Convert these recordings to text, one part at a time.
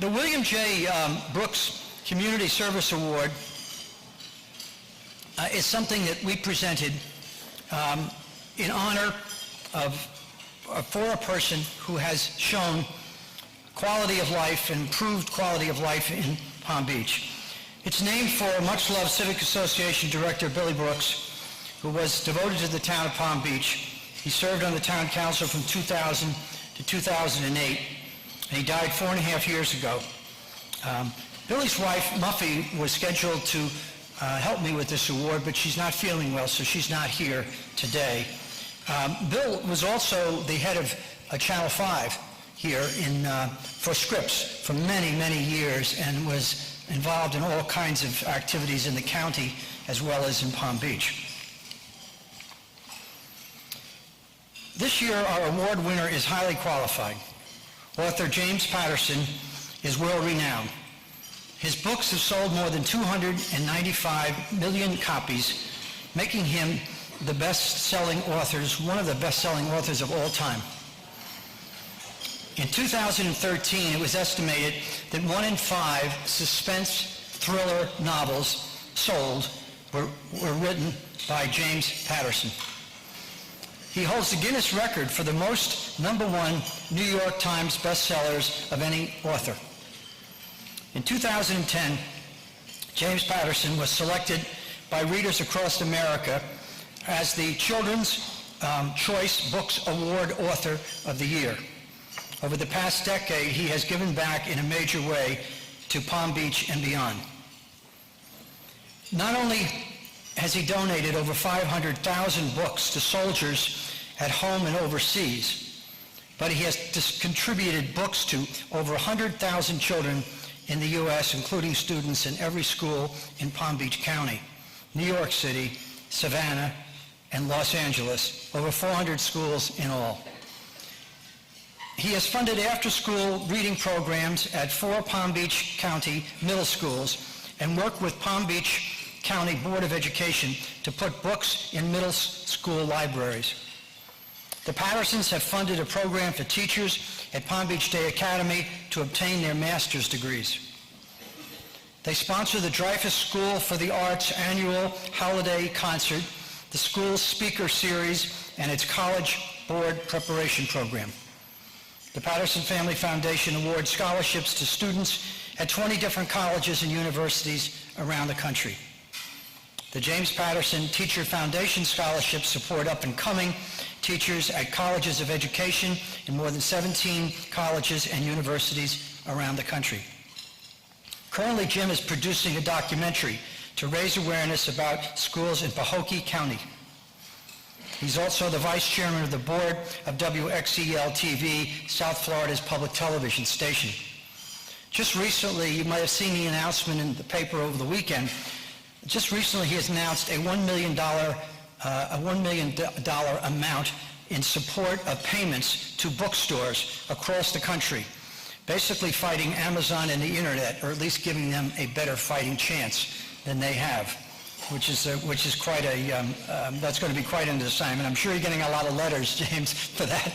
The William J. Brooks Community Service Award is something that we presented in honor of for a person who has shown quality of life and improved quality of life in Palm Beach. It's named for much-loved Civic Association Director Billy Brooks, who was devoted to the town of Palm Beach. He served on the town council from 2000 to 2008, and he died 4.5 years ago. Billy's wife, Muffy, was scheduled to help me with this award, but she's not feeling well, so she's not here today. Bill was also the head of Channel 5 here for Scripps for many, many years, and was involved in all kinds of activities in the county as well as in Palm Beach. This year, our award winner is highly qualified. Author James Patterson is world-renowned. His books have sold more than 295 million copies, making him the best-selling authors, one of the best-selling authors of all time. In 2013, it was estimated that 1 in 5 suspense thriller novels sold were written by James Patterson. He holds the Guinness record for the most #1 New York Times bestsellers of any author. In 2010, James Patterson was selected by readers across America as the Children's Choice Books Award Author of the Year. Over the past decade, he has given back in a major way to Palm Beach and beyond. Not only has he donated over 500,000 books to soldiers at home and overseas, but he has contributed books to over 100,000 children in the U.S., including students in every school in Palm Beach County, New York City, Savannah, and Los Angeles, over 400 schools in all. He has funded after-school reading programs at 4 Palm Beach County middle schools and worked with Palm Beach County Board of Education to put books in middle school libraries. The Pattersons have funded a program for teachers at Palm Beach Day Academy to obtain their master's degrees. They sponsor the Dreyfus School for the Arts annual holiday concert, the school's speaker series, and its college board preparation program. The Patterson Family Foundation awards scholarships to students at 20 different colleges and universities around the country. The James Patterson Teacher Foundation scholarships support up-and-coming teachers at colleges of education in more than 17 colleges and universities around the country. Currently, Jim is producing a documentary to raise awareness about schools in Pahokee County. He's also the vice chairman of the board of WXEL-TV, South Florida's public television station. Just recently, you might have seen the announcement in the paper over the weekend. Just recently, he has announced a $1 million amount in support of payments to bookstores across the country, basically fighting Amazon and the internet, or at least giving them a better fighting chance than they have, which is quite that's going to be quite an assignment. I'm sure you're getting a lot of letters, James, for that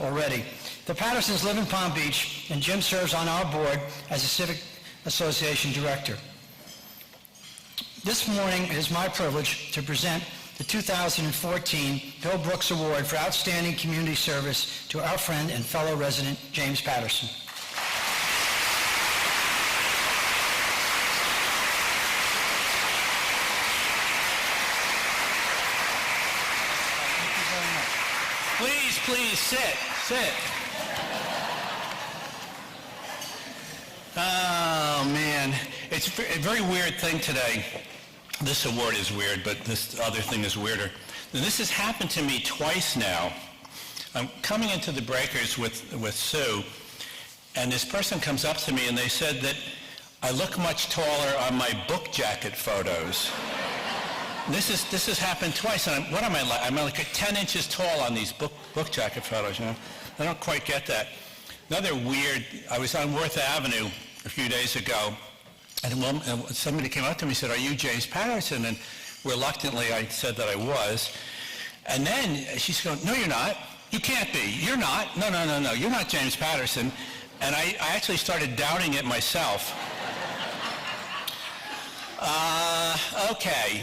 already. The Pattersons live in Palm Beach, and Jim serves on our board as a Civic Association Director. This morning, it is my privilege to present the 2014 Bill Brooks Award for Outstanding Community Service to our friend and fellow resident, James Patterson. Please sit. Oh man, it's a very weird thing today. This award is weird, but this other thing is weirder. This has happened to me twice now. I'm coming into the breakers with Sue, and this person comes up to me and they said that I look much taller on my book jacket photos. This has happened twice, and what am I like? I'm like 10 inches tall on these book jacket photos, you know? I don't quite get that. Another weird, I was on Worth Avenue a few days ago, and somebody came up to me and said, "Are you James Patterson?" And reluctantly, I said that I was. And then she's going, "No, you're not. You can't be. You're not. No. You're not James Patterson." and I actually started doubting it myself. Okay.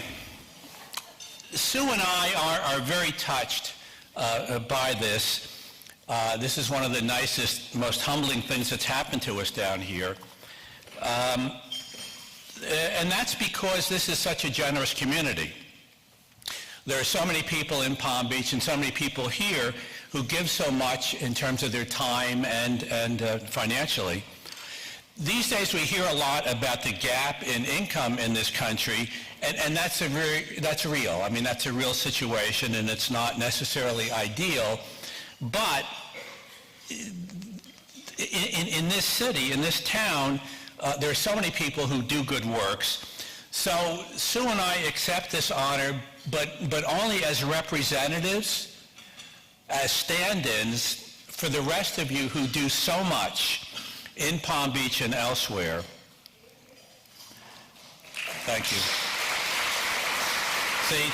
Sue and I are very touched by this. This is one of the nicest, most humbling things that's happened to us down here. And that's because this is such a generous community. There are so many people in Palm Beach and so many people here who give so much in terms of their time and financially. These days we hear a lot about the gap in income in this country, and that's real. I mean, that's a real situation, and it's not necessarily ideal. But in this city, in this town, there are so many people who do good works. So Sue and I accept this honor, but only as representatives, as stand-ins for the rest of you who do so much in Palm Beach and elsewhere. Thank you. See,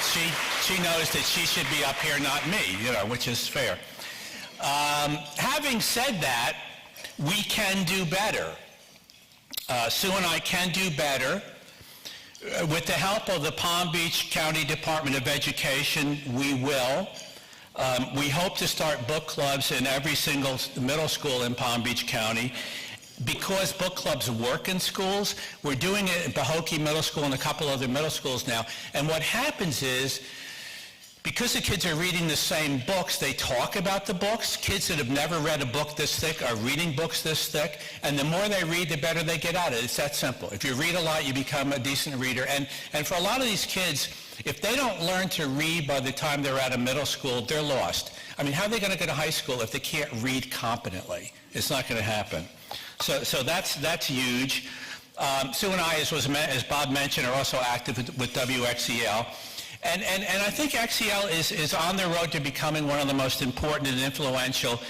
she knows that she should be up here, not me, which is fair. Having said that, we can do better. Sue and I can do better. With the help of the Palm Beach County Department of Education, we will. We hope to start book clubs in every single middle school in Palm Beach County. Because book clubs work in schools, we're doing it at Pahokee Middle School and a couple other middle schools now. And what happens is, because the kids are reading the same books, they talk about the books. Kids that have never read a book this thick are reading books this thick. And the more they read, the better they get at it. It's that simple. If you read a lot, you become a decent reader. And for a lot of these kids, if they don't learn to read by the time they're out of middle school, they're lost. I mean, how are they going to go to high school if they can't read competently? It's not going to happen. So that's huge. Sue and I, as Bob mentioned, are also active with WXEL. And I think XEL is on the road to becoming one of the most important and influential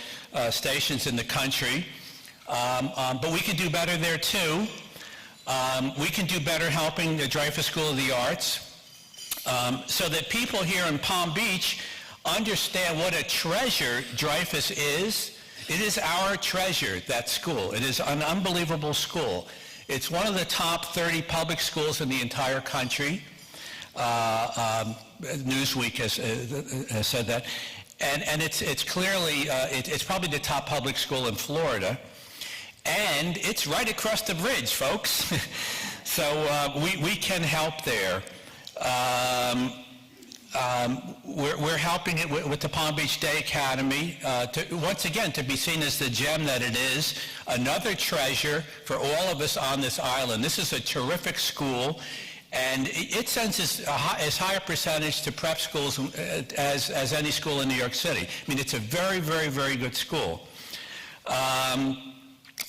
stations in the country. But we can do better there too. We can do better helping the Dreyfus School of the Arts so that people here in Palm Beach understand what a treasure Dreyfus is. It is our treasure, that school. It is an unbelievable school. It's one of the top 30 public schools in the entire country. Newsweek has said that. And it's clearly, it's probably the top public school in Florida. And it's right across the bridge, folks. So we can help there. We're helping it with the Palm Beach Day Academy, once again, to be seen as the gem that it is, another treasure for all of us on this island. This is a terrific school, and it sends as high a percentage to prep schools as any school in New York City. I mean, it's a very, very, very good school.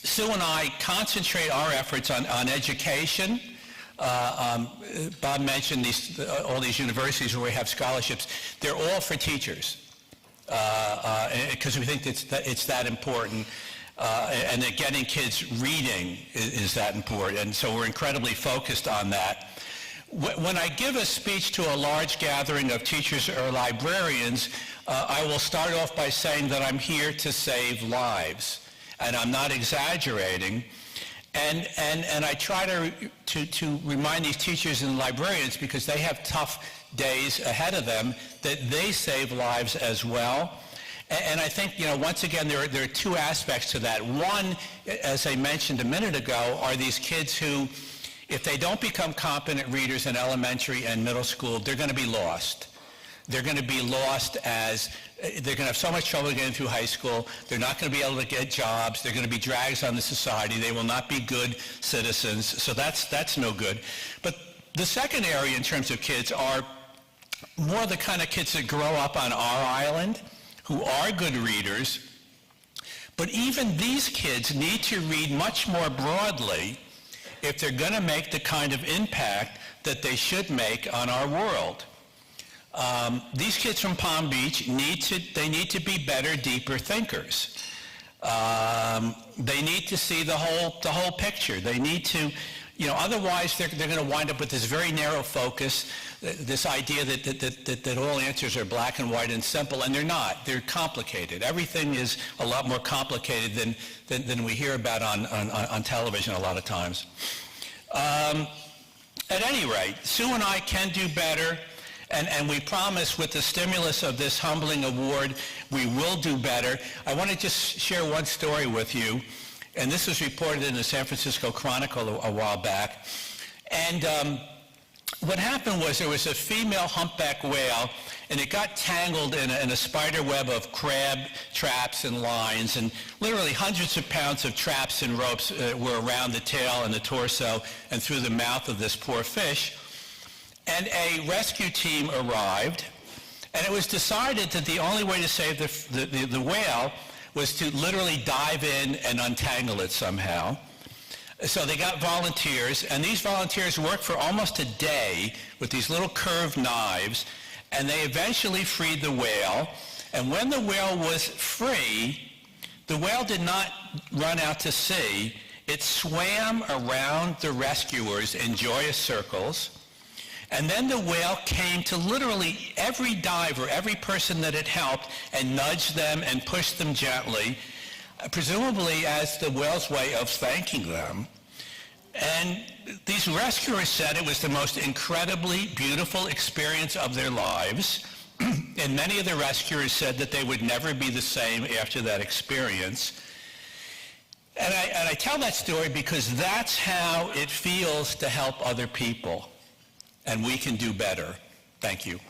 Sue and I concentrate our efforts on education. Bob mentioned all these universities where we have scholarships. They're all for teachers because we think it's that important, and that getting kids reading is that important. And so we're incredibly focused on that. When I give a speech to a large gathering of teachers or librarians, I will start off by saying that I'm here to save lives, and I'm not exaggerating. And I try to remind these teachers and librarians, because they have tough days ahead of them, that they save lives as well. And I think, once again, there are two aspects to that. One, as I mentioned a minute ago, are these kids who, if they don't become competent readers in elementary and middle school, they're going to be lost. They're going to be lost as they're going to have so much trouble getting through high school. They're not going to be able to get jobs. They're going to be drags on the society. They will not be good citizens. So that's no good. But the second area in terms of kids are more the kind of kids that grow up on our island, who are good readers. But even these kids need to read much more broadly if they're going to make the kind of impact that they should make on our world. These kids from Palm Beach need to be better, deeper thinkers. They need to see the whole picture. They need to, Otherwise, they're going to wind up with this very narrow focus, this idea that all answers are black and white and simple, and they're not. They're complicated. Everything is a lot more complicated than we hear about on television a lot of times. At any rate, Sue and I can do better, and we promise with the stimulus of this humbling award, we will do better. I want to just share one story with you. And this was reported in the San Francisco Chronicle a while back. And what happened was there was a female humpback whale, and it got tangled in a spider web of crab traps and lines, and literally hundreds of pounds of traps and ropes were around the tail and the torso and through the mouth of this poor fish. And a rescue team arrived, and it was decided that the only way to save the whale was to literally dive in and untangle it somehow. So they got volunteers, and these volunteers worked for almost a day with these little curved knives, and they eventually freed the whale. And when the whale was free, the whale did not run out to sea. It swam around the rescuers in joyous circles. And then the whale came to literally every diver, every person that it helped, and nudged them and pushed them gently, presumably as the whale's way of thanking them. And these rescuers said it was the most incredibly beautiful experience of their lives. And many of the rescuers said that they would never be the same after that experience. And I tell that story because that's how it feels to help other people. And we can do better. Thank you.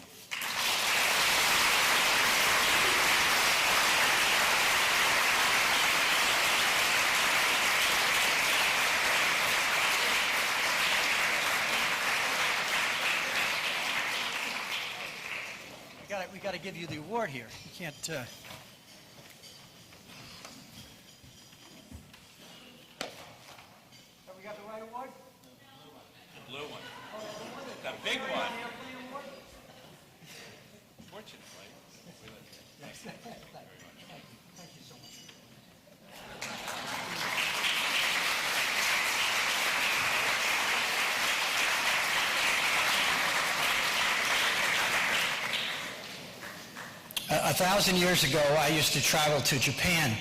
We got to give you the award here. You can't. Have we got the right award? The blue one. The big one. Fortunately. Thank you so much. A 1,000 years ago, I used to travel to Japan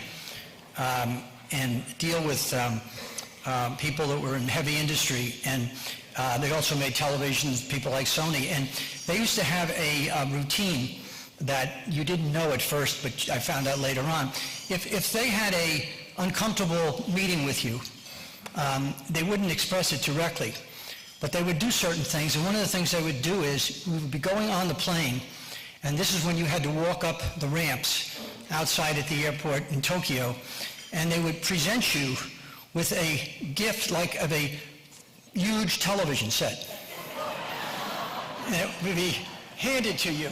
and deal with people that were in heavy industry, and they also made televisions, people like Sony, and they used to have a routine that you didn't know at first, but I found out later on. If they had a uncomfortable meeting with you, they wouldn't express it directly, but they would do certain things, and one of the things they would do is we would be going on the plane, and this is when you had to walk up the ramps outside at the airport in Tokyo, and they would present you with a gift like of a huge television set. And it would be handed to you.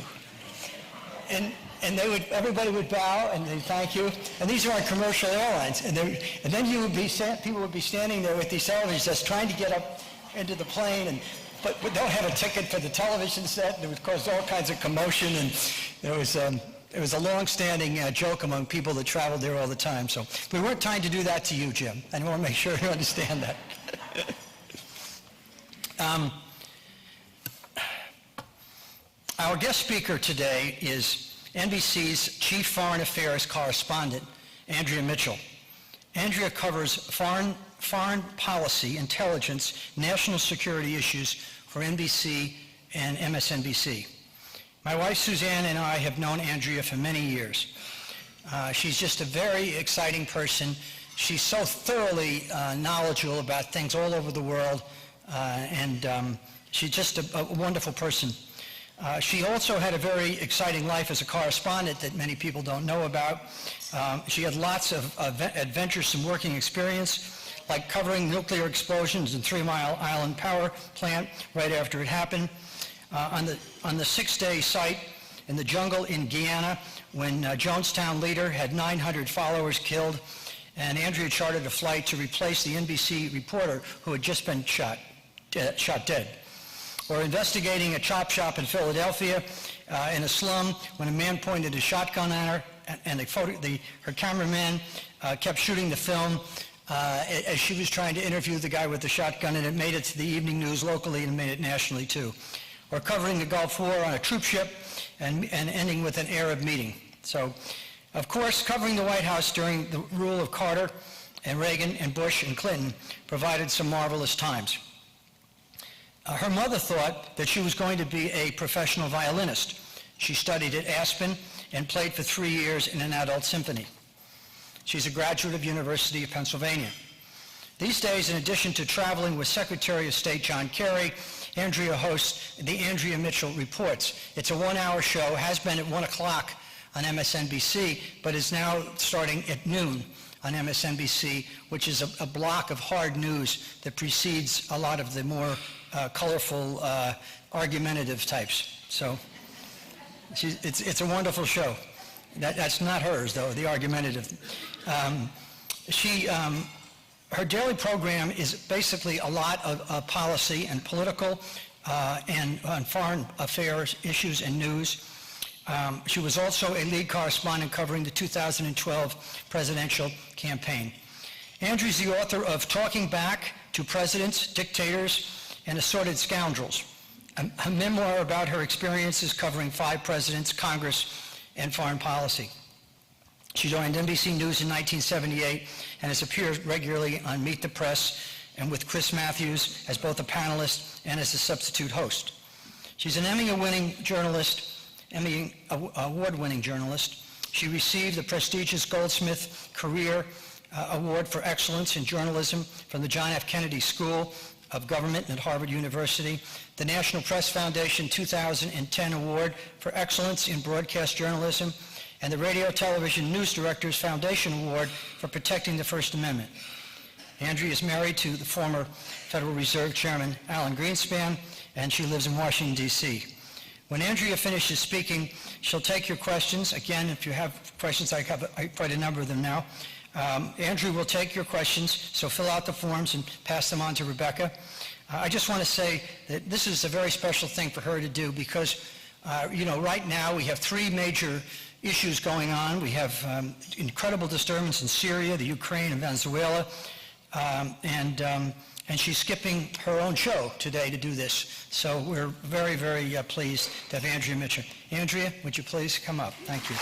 And everybody would bow and they'd thank you. And these are on commercial airlines. And then people would be standing there with these television sets trying to get up into the plane, but don't have a ticket for the television set. And it would cause all kinds of commotion, and it was a long-standing joke among people that traveled there all the time. So we weren't trying to do that to you, Jim. I want to make sure you understand that. Our guest speaker today is NBC's Chief Foreign Affairs Correspondent, Andrea Mitchell. Andrea covers foreign policy, intelligence, national security issues for NBC and MSNBC. My wife Suzanne and I have known Andrea for many years. She's just a very exciting person. She's so thoroughly knowledgeable about things all over the world, and she's just a wonderful person. She also had a very exciting life as a correspondent that many people don't know about. She had lots of adventuresome working experience, like covering nuclear explosions in 3 Mile Island power plant right after it happened. On the 6-day site in the jungle in Guyana, when Jonestown leader had 900 followers killed, and Andrea chartered a flight to replace the NBC reporter who had just been shot dead. Or investigating a chop shop in Philadelphia in a slum when a man pointed a shotgun at her, and her cameraman kept shooting the film as she was trying to interview the guy with the shotgun, and it made it to the evening news locally and made it nationally too. Or covering the Gulf War on a troop ship and ending with an Arab meeting. So, of course, covering the White House during the rule of Carter and Reagan and Bush and Clinton provided some marvelous times. Her mother thought that she was going to be a professional violinist. She studied at Aspen and played for 3 years in an adult symphony. She's a graduate of University of Pennsylvania. These days, in addition to traveling with Secretary of State John Kerry, Andrea hosts the Andrea Mitchell Reports. It's a 1-hour show, has been at 1 o'clock on MSNBC, but is now starting at noon on MSNBC, which is a block of hard news that precedes a lot of the more colorful, argumentative types. So it's a wonderful show. That's not hers, though, the argumentative. Her daily program is basically a lot of policy and political and foreign affairs issues and news. She was also a lead correspondent covering the 2012 presidential campaign. Andrea's the author of Talking Back to Presidents, Dictators, and Assorted Scoundrels, a memoir about her experiences covering 5 presidents, Congress, and foreign policy. She joined NBC News in 1978 and has appeared regularly on Meet the Press and with Chris Matthews as both a panelist and as a substitute host. She's an Emmy Award-winning journalist. She received the prestigious Goldsmith Career Award for Excellence in Journalism from the John F. Kennedy School of Government at Harvard University, the National Press Foundation 2010 Award for Excellence in Broadcast Journalism, and the Radio Television News Directors Foundation Award for Protecting the First Amendment. Andrea is married to the former Federal Reserve Chairman Alan Greenspan, and she lives in Washington, D.C. When Andrea finishes speaking, she'll take your questions. Again, if you have questions, I have quite a number of them now. Andrea will take your questions, so fill out the forms and pass them on to Rebecca. I just want to say that this is a very special thing for her to do because, right now we have 3 major issues going on. We have incredible disturbance in Syria, the Ukraine, and Venezuela, and she's skipping her own show today to do this. So we're very, very pleased to have Andrea Mitchell. Andrea, would you please come up? Thank you.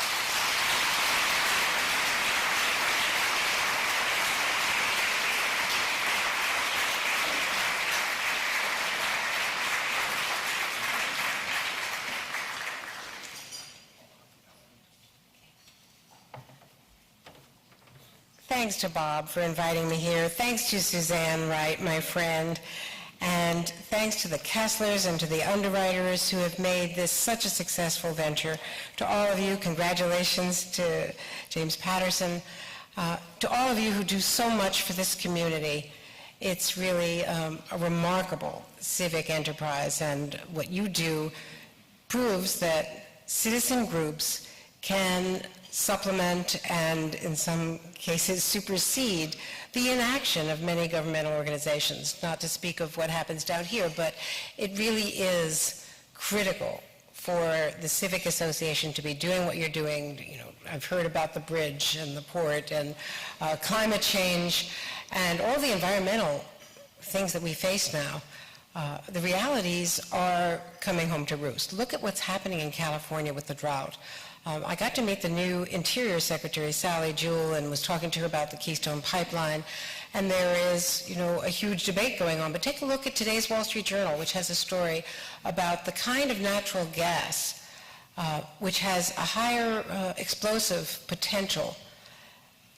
Thanks to Bob for inviting me here. Thanks to Suzanne Wright, my friend. And thanks to the Kesslers and to the underwriters who have made this such a successful venture. To all of you, congratulations to James Patterson. To all of you who do so much for this community. It's really a remarkable civic enterprise, and what you do proves that citizen groups can supplement and, in some cases, supersede the inaction of many governmental organizations, not to speak of what happens down here, but it really is critical for the Civic Association to be doing what you're doing. I've heard about the bridge and the port and climate change and all the environmental things that we face now. The realities are coming home to roost. Look at what's happening in California with the drought. I got to meet the new Interior Secretary, Sally Jewell, and was talking to her about the Keystone Pipeline. And there is, a huge debate going on. But take a look at today's Wall Street Journal, which has a story about the kind of natural gas which has a higher explosive potential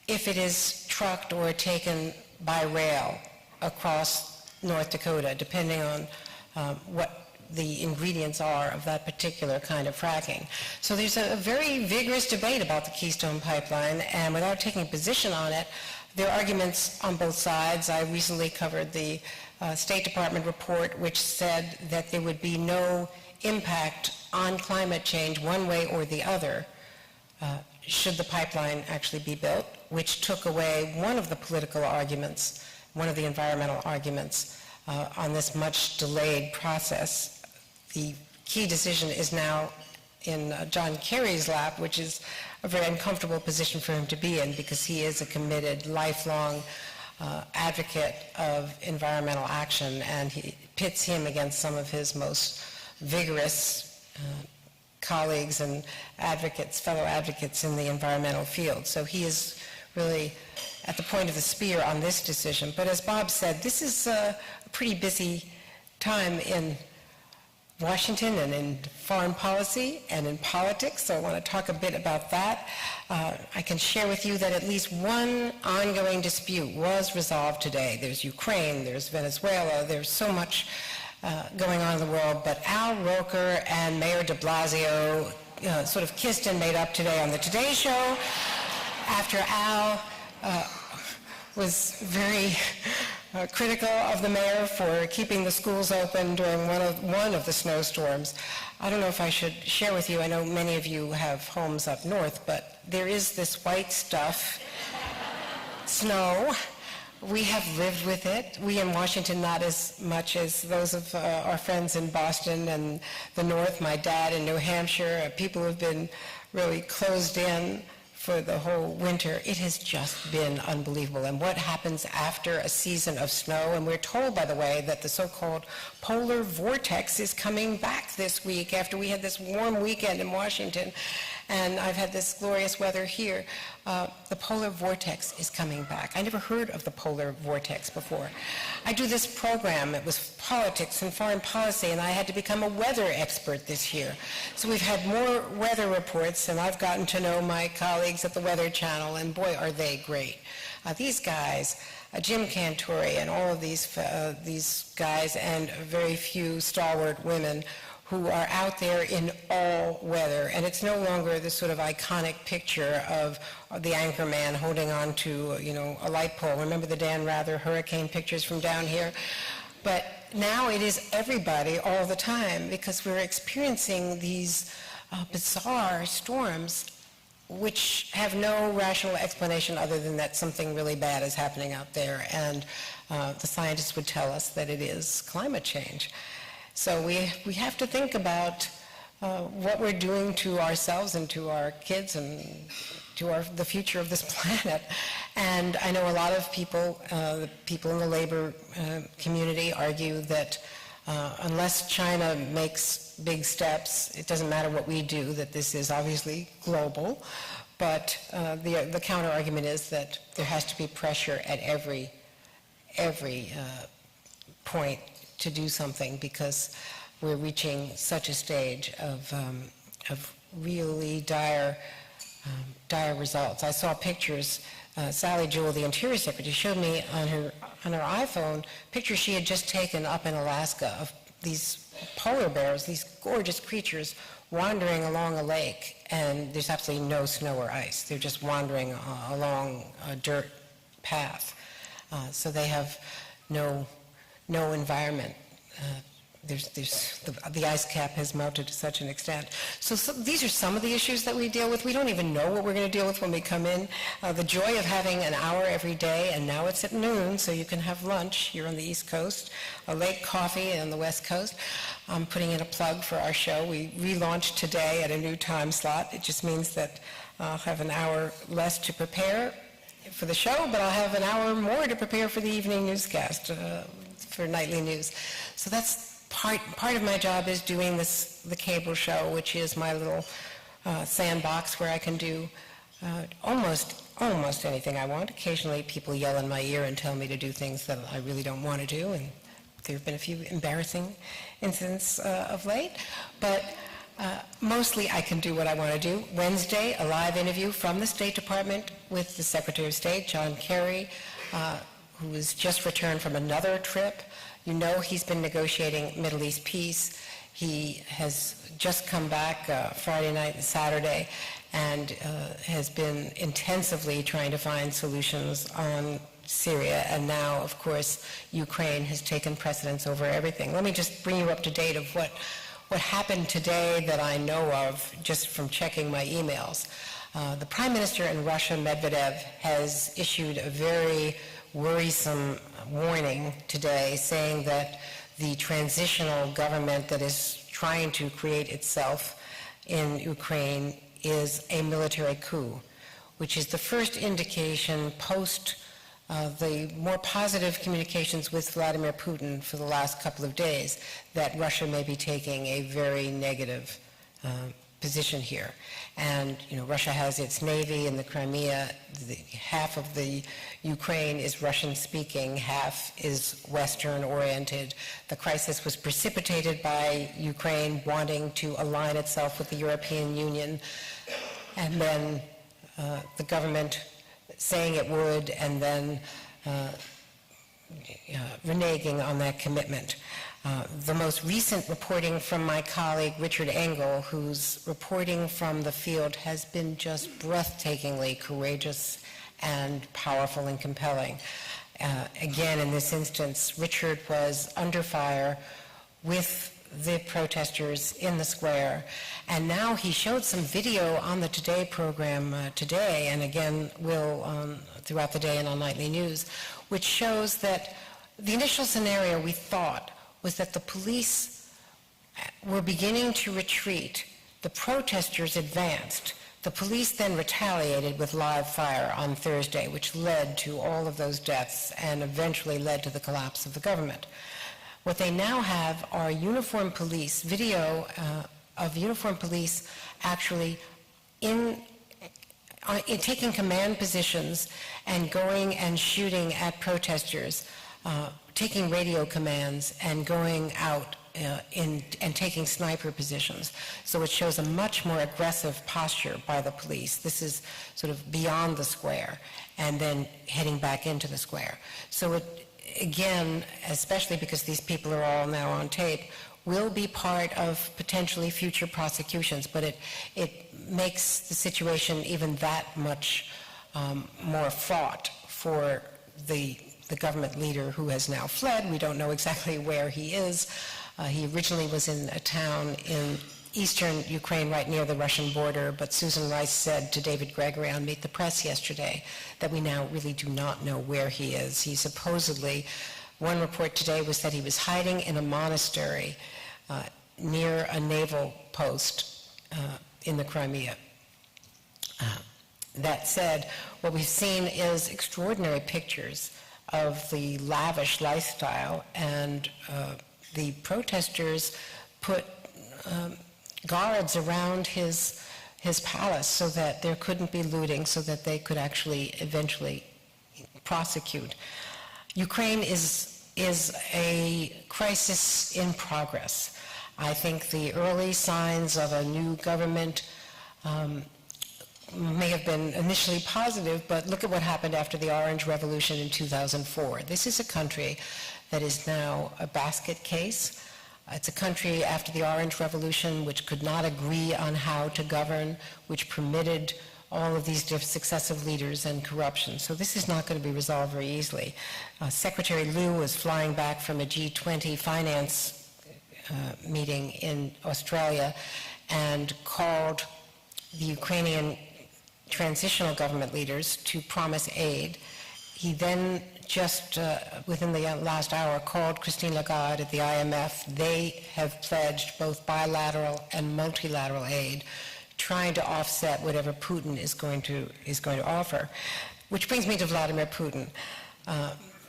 if it is trucked or taken by rail across North Dakota, depending on what the ingredients are of that particular kind of fracking. So there's a very vigorous debate about the Keystone Pipeline, and without taking a position on it, there are arguments on both sides. I recently covered the State Department report, which said that there would be no impact on climate change one way or the other should the pipeline actually be built, which took away one of the political arguments, one of the environmental arguments on this much delayed process. The key decision is now in John Kerry's lap, which is a very uncomfortable position for him to be in because he is a committed, lifelong advocate of environmental action, and he pits him against some of his most vigorous colleagues and advocates, fellow advocates in the environmental field. So he is really at the point of the spear on this decision. But as Bob said, this is a pretty busy time in Washington and in foreign policy and in politics, so I want to talk a bit about that. I can share with you that at least one ongoing dispute was resolved today. There's Ukraine, there's Venezuela, there's so much going on in the world, but Al Roker and Mayor de Blasio sort of kissed and made up today on the Today Show after Al was very critical of the mayor for keeping the schools open during one of the snowstorms. I don't know if I should share with you, I know many of you have homes up north, but there is this white stuff, snow. We have lived with it. We in Washington, not as much as those of our friends in Boston and the north. My dad in New Hampshire, people who have been really closed in for the whole winter. It has just been unbelievable. And what happens after a season of snow, and we're told, by the way, that the so-called polar vortex is coming back this week after we had this warm weekend in Washington, and I've had this glorious weather here. The polar vortex is coming back. I never heard of the polar vortex before. I do this program. It was politics and foreign policy, and I had to become a weather expert this year. So we've had more weather reports, and I've gotten to know my colleagues at the Weather Channel, and boy, are they great. These guys, Jim Cantore and all of these guys, and very few stalwart women who are out there in all weather. And it's no longer this sort of iconic picture of the anchor man holding on to, a light pole. Remember the Dan Rather hurricane pictures from down here? But now it is everybody all the time, because we're experiencing these bizarre storms which have no rational explanation other than that something really bad is happening out there. And the scientists would tell us that it is climate change. So we have to think about what we're doing to ourselves and to our kids and to the future of this planet. And I know a lot of people, the people in the labor community argue that unless China makes big steps, it doesn't matter what we do, that this is obviously global. But the counter argument is that there has to be pressure at every point to do something, because we're reaching such a stage of really dire results. I saw pictures. Sally Jewell, the Interior Secretary, showed me on her iPhone pictures she had just taken up in Alaska of these polar bears, these gorgeous creatures wandering along a lake, and there's absolutely no snow or ice. They're just wandering along a dirt path. So they have no environment. The ice cap has melted to such an extent. So these are some of the issues that we deal with. We don't even know what we're going to deal with when we come in. The joy of having an hour every day, and now it's at noon, so you can have lunch here on the East Coast, a late coffee on the West Coast. I'm putting in a plug for our show. We relaunched today at a new time slot. It just means that I'll have an hour less to prepare for the show, but I'll have an hour more to prepare for the evening newscast, for nightly news. So that's part of my job, is doing the cable show, which is my little sandbox where I can do almost anything I want. Occasionally people yell in my ear and tell me to do things that I really don't want to do, and there have been a few embarrassing incidents of late, but mostly I can do what I want to do. Wednesday, a live interview from the State Department with the Secretary of State, John Kerry, who has just returned from another trip. You know, he's been negotiating Middle East peace. He has just come back Friday night and Saturday, and has been intensively trying to find solutions on Syria. And now, of course, Ukraine has taken precedence over everything. Let me just bring you up to date of what happened today that I know of just from checking my emails. The Prime Minister in Russia, Medvedev, has issued a very worrisome warning today, saying that the transitional government that is trying to create itself in Ukraine is a military coup, which is the first indication post the more positive communications with Vladimir Putin for the last couple of days, that Russia may be taking a very negative position here. And, Russia has its navy in the Crimea. Half of the Ukraine is Russian-speaking, half is Western-oriented. The crisis was precipitated by Ukraine wanting to align itself with the European Union, and then the government saying it would, and then reneging on that commitment. The most recent reporting from my colleague Richard Engel, whose reporting from the field has been just breathtakingly courageous and powerful and compelling. Again, in this instance, Richard was under fire with the protesters in the square, and now he showed some video on the Today program today, and again will throughout the day and on Nightly News, which shows that the initial scenario, we thought, was that the police were beginning to retreat. The protesters advanced. The police then retaliated with live fire on Thursday, which led to all of those deaths and eventually led to the collapse of the government. What they now have are uniformed police, video of uniformed police actually taking command positions and going and shooting at protesters, taking radio commands and going out and taking sniper positions. So it shows a much more aggressive posture by the police. This is sort of beyond the square and then heading back into the square. So it, again, especially because these people are all now on tape, will be part of potentially future prosecutions, but it makes the situation even that much more fraught for the government leader who has now fled. We don't know exactly where he is. He originally was in a town in eastern Ukraine right near the Russian border, but Susan Rice said to David Gregory on Meet the Press yesterday that we now really do not know where he is. He supposedly, one report today was that he was hiding in a monastery near a naval post in the Crimea. That said, what we've seen is extraordinary pictures of the lavish lifestyle, and the protesters put guards around his palace so that there couldn't be looting, so that they could actually eventually prosecute. Ukraine is a crisis in progress. I think the early signs of a new government may have been initially positive, but look at what happened after the Orange Revolution in 2004. This is a country that is now a basket case. It's a country after the Orange Revolution which could not agree on how to govern, which permitted all of these successive leaders and corruption. So this is not going to be resolved very easily. Secretary Liu was flying back from a G20 finance meeting in Australia and called the Ukrainian transitional government leaders to promise aid. He then just within the last hour called Christine Lagarde at the IMF. They have pledged both bilateral and multilateral aid, trying to offset whatever Putin is going to offer. Which brings me to Vladimir Putin.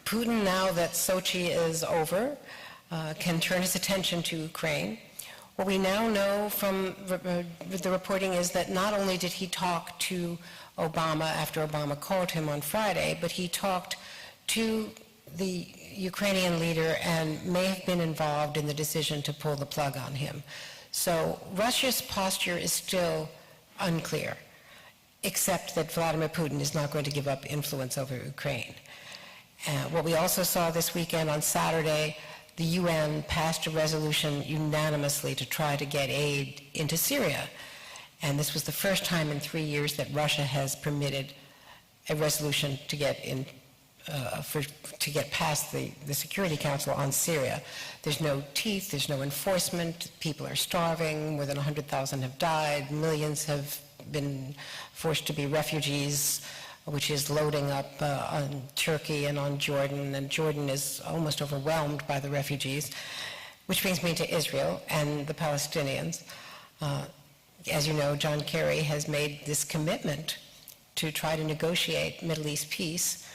Putin, now that Sochi is over, can turn his attention to Ukraine. What we now know from the reporting is that not only did he talk to Obama after Obama called him on Friday, but he talked to the Ukrainian leader and may have been involved in the decision to pull the plug on him. So Russia's posture is still unclear, except that Vladimir Putin is not going to give up influence over Ukraine. What we also saw this weekend on Saturday, the UN passed a resolution unanimously to try to get aid into Syria. And this was the first time in 3 years that Russia has permitted a resolution to get past the Security Council on Syria. There's no teeth, there's no enforcement, people are starving, more than 100,000 have died, millions have been forced to be refugees, which is loading up on Turkey and on Jordan, and Jordan is almost overwhelmed by the refugees, which brings me to Israel and the Palestinians. As you know, John Kerry has made this commitment to try to negotiate Middle East peace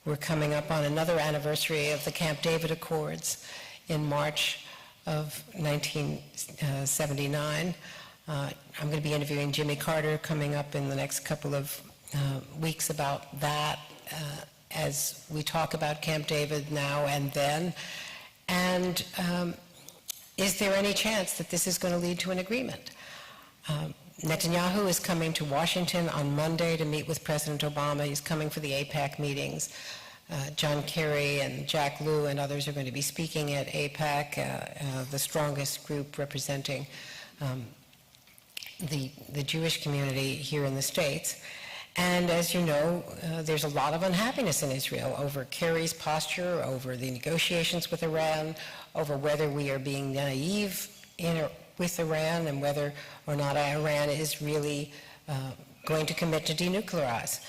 We're coming up on another anniversary of the Camp David Accords in March of 1979. I'm going to be interviewing Jimmy Carter coming up in the next couple of weeks about that as we talk about Camp David now and then. And is there any chance that this is going to lead to an agreement? Netanyahu is coming to Washington on Monday to meet with President Obama. He's coming for the AIPAC meetings. John Kerry and Jack Lew and others are going to be speaking at AIPAC, the strongest group representing the Jewish community here in the States. And as you know, there's a lot of unhappiness in Israel over Kerry's posture, over the negotiations with Iran, over whether we are being naive with Iran and whether or not Iran is really going to commit to denuclearize.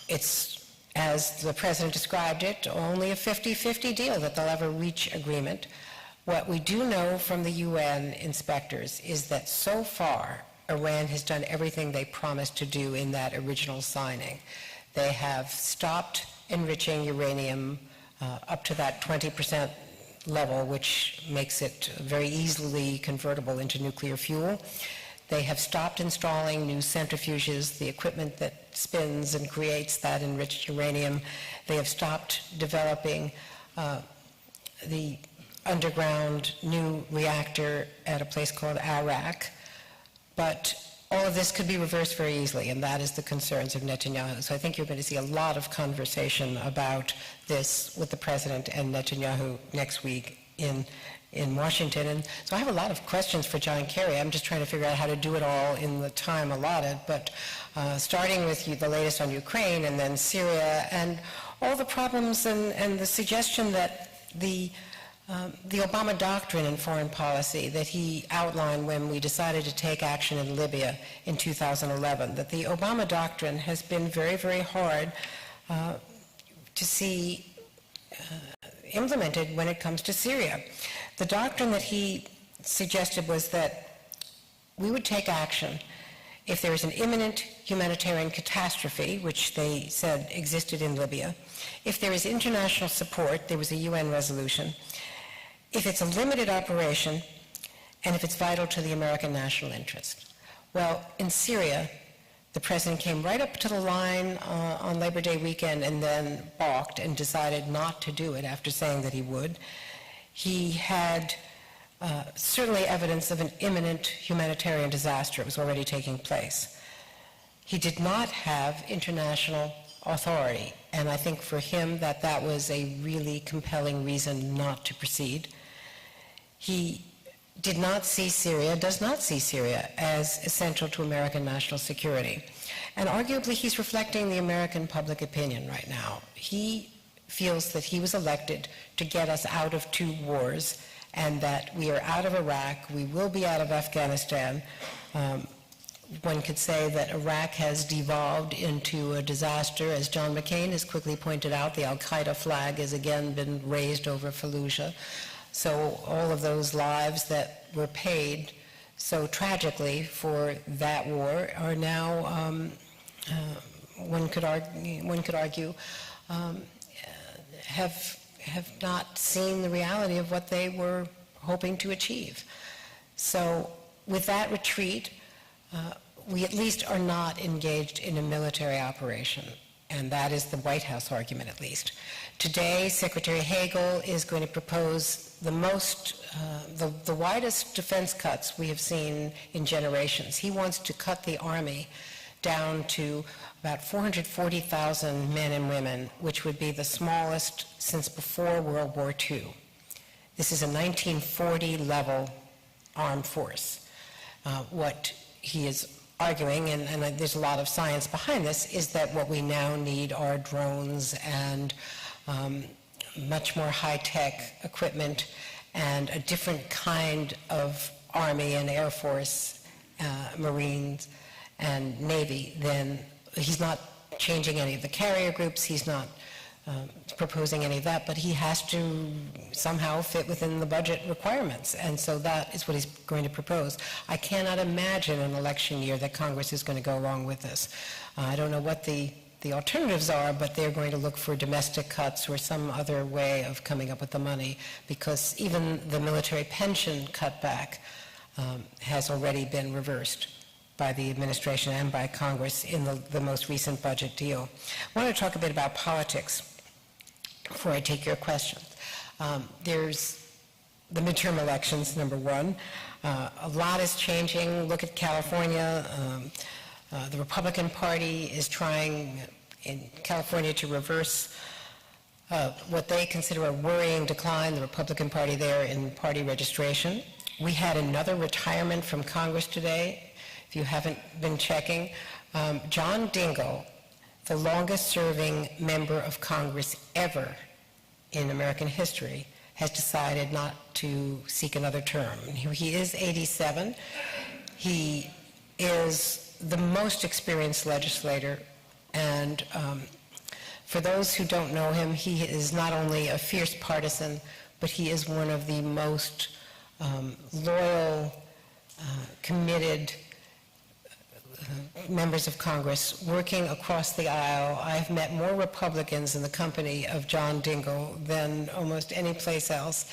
It's, as the president described it, only a 50-50 deal that they'll ever reach agreement. What we do know from the UN inspectors is that so far, Iran has done everything they promised to do in that original signing. They have stopped enriching uranium up to that 20% level, which makes it very easily convertible into nuclear fuel. They have stopped installing new centrifuges, the equipment that spins and creates that enriched uranium. They have stopped developing the underground new reactor at a place called Arak. But all of this could be reversed very easily, and that is the concerns of Netanyahu. So I think you're going to see a lot of conversation about this with the president and Netanyahu next week in Washington. And so I have a lot of questions for John Kerry. I'm just trying to figure out how to do it all in the time allotted. But starting with the latest on Ukraine and then Syria and all the problems and the suggestion that the Obama doctrine in foreign policy that he outlined when we decided to take action in Libya in 2011, that the Obama doctrine has been very, very hard to see implemented when it comes to Syria. The doctrine that he suggested was that we would take action if there is an imminent humanitarian catastrophe, which they said existed in Libya, if there is international support, there was a UN resolution, if it's a limited operation, and if it's vital to the American national interest. Well, in Syria, the president came right up to the line on Labor Day weekend and then balked and decided not to do it after saying that he would. He had certainly evidence of an imminent humanitarian disaster. It was already taking place. He did not have international authority, and I think for him that was a really compelling reason not to proceed. He did not see Syria, does not see Syria as essential to American national security. And arguably, he's reflecting the American public opinion right now. He feels that he was elected to get us out of 2 wars and that we are out of Iraq, we will be out of Afghanistan. One could say that Iraq has devolved into a disaster. As John McCain has quickly pointed out, the al-Qaeda flag has again been raised over Fallujah. So all of those lives that were paid so tragically for that war are now, one could argue, have not seen the reality of what they were hoping to achieve. So with that retreat, we at least are not engaged in a military operation, and that is the White House argument at least. Today, Secretary Hagel is going to propose the widest defense cuts we have seen in generations. He wants to cut the Army down to about 440,000 men and women, which would be the smallest since before World War II. This is a 1940-level armed force. What he is arguing, and there's a lot of science behind this, is that what we now need are drones and much more high-tech equipment and a different kind of Army and Air Force, Marines, and Navy than. He's not changing any of the carrier groups, he's not proposing any of that, but he has to somehow fit within the budget requirements, and so that is what he's going to propose. I cannot imagine an election year that Congress is going to go along with this. I don't know what the the alternatives are, but they're going to look for domestic cuts or some other way of coming up with the money, because even the military pension cutback has already been reversed by the administration and by Congress in the most recent budget deal. I want to talk a bit about politics before I take your questions. There's the midterm elections, number one. A lot is changing. Look at California. The Republican Party is trying in California to reverse what they consider a worrying decline, the Republican Party there, in party registration. We had another retirement from Congress today, if you haven't been checking. John Dingell, the longest-serving member of Congress ever in American history, has decided not to seek another term. He is 87. He is the most experienced legislator, and for those who don't know him, he is not only a fierce partisan, but he is one of the most loyal, committed members of Congress working across the aisle. I've met more Republicans in the company of John Dingell than almost any place else.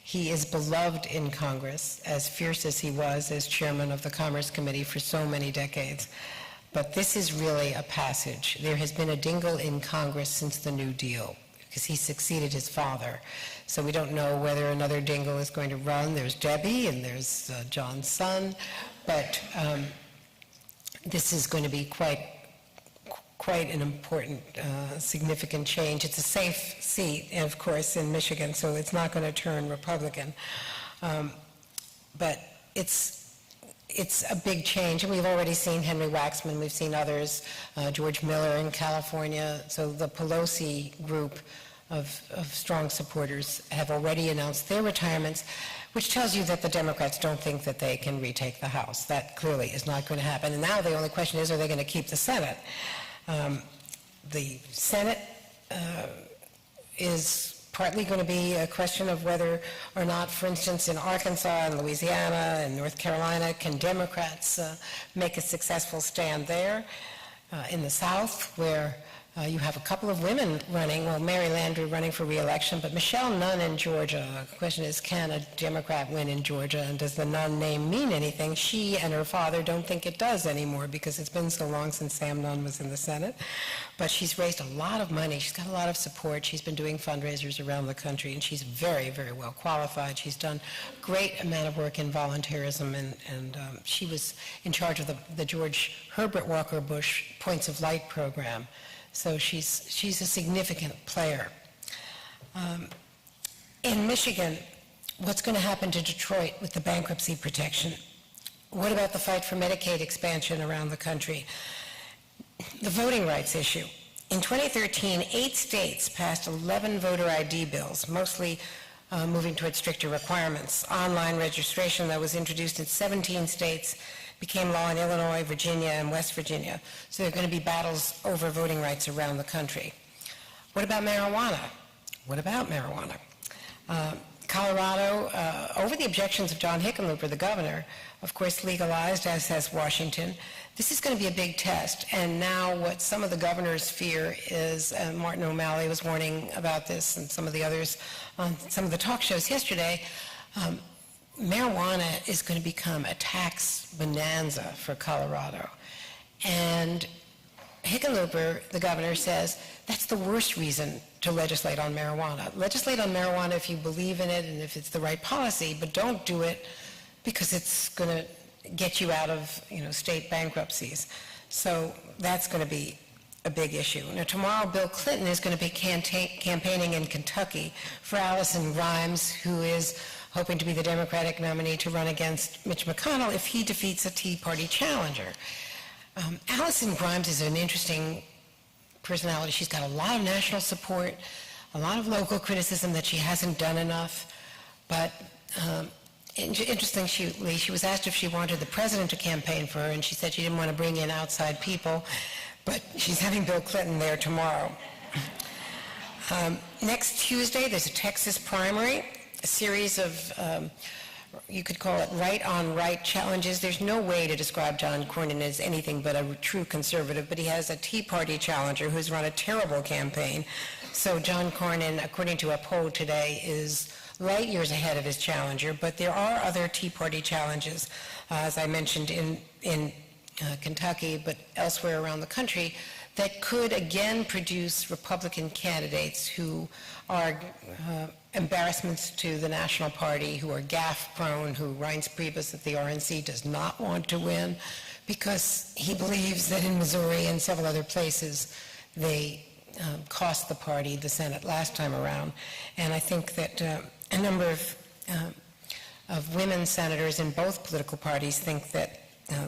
He is beloved in Congress, as fierce as he was as chairman of the Commerce Committee for so many decades. But this is really a passage. There has been a Dingell in Congress since the New Deal, because he succeeded his father. So we don't know whether another Dingell is going to run. There's Debbie and there's John's son, but this is going to be quite an important, significant change. It's a safe seat, of course, in Michigan, so it's not going to turn Republican. But it's a big change, and we've already seen Henry Waxman, we've seen others, George Miller in California. So the Pelosi group of strong supporters have already announced their retirements, which tells you that the Democrats don't think that they can retake the House. That clearly is not going to happen. And now the only question is, are they going to keep the Senate? The Senate is partly going to be a question of whether or not, for instance, in Arkansas and Louisiana and North Carolina, can Democrats make a successful stand there? In the South, where you have a couple of women running, well, Mary Landry running for re-election, but Michelle Nunn in Georgia. The question is, can a Democrat win in Georgia, and does the Nunn name mean anything? She and her father don't think it does anymore, because it's been so long since Sam Nunn was in the Senate. But she's raised a lot of money. She's got a lot of support. She's been doing fundraisers around the country, and she's very, very well qualified. She's done a great amount of work in volunteerism, and she was in charge of the George Herbert Walker Bush Points of Light program. So she's a significant player. In Michigan, what's going to happen to Detroit with the bankruptcy protection? What about the fight for Medicaid expansion around the country? The voting rights issue. In 2013, 8 states passed 11 voter ID bills, mostly moving towards stricter requirements. Online registration that was introduced in 17 states became law in Illinois, Virginia, and West Virginia. So there are going to be battles over voting rights around the country. What about marijuana? Colorado, over the objections of John Hickenlooper, the governor, of course legalized, as has Washington. This is going to be a big test. And now what some of the governors fear is, Martin O'Malley was warning about this, and some of the others on some of the talk shows yesterday, marijuana is going to become a tax bonanza for Colorado. And Hickenlooper, the governor, says that's the worst reason to legislate on marijuana. Legislate on marijuana if you believe in it and if it's the right policy, but don't do it because it's going to get you out of, state bankruptcies. So that's going to be a big issue. Now, tomorrow, Bill Clinton is going to be campaigning in Kentucky for Allison Grimes, who is hoping to be the Democratic nominee to run against Mitch McConnell if he defeats a Tea Party challenger. Allison Grimes is an interesting personality. She's got a lot of national support, a lot of local criticism that she hasn't done enough, but interestingly, she was asked if she wanted the president to campaign for her, and she said she didn't want to bring in outside people, but she's having Bill Clinton there tomorrow. Next Tuesday, there's a Texas primary, a series of you could call it right-on-right challenges. There's no way to describe John Cornyn as anything but a true conservative, but he has a Tea Party challenger who's run a terrible campaign. So John Cornyn, according to a poll today, is light years ahead of his challenger, but there are other Tea Party challenges, as I mentioned, in Kentucky, but elsewhere around the country, that could again produce Republican candidates who are embarrassments to the National Party, who are gaffe-prone, who Reince Priebus at the RNC does not want to win because he believes that in Missouri and several other places they cost the party the Senate last time around. And I think that a number of women senators in both political parties think that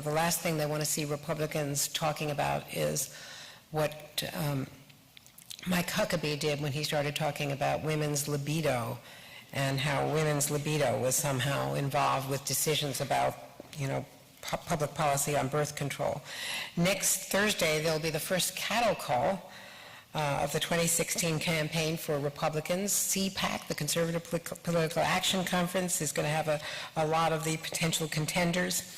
the last thing they want to see Republicans talking about is what Mike Huckabee did when he started talking about women's libido and how women's libido was somehow involved with decisions about, public policy on birth control. Next Thursday, there'll be the first cattle call of the 2016 campaign for Republicans. CPAC, the Conservative Political Action Conference, is going to have a lot of the potential contenders.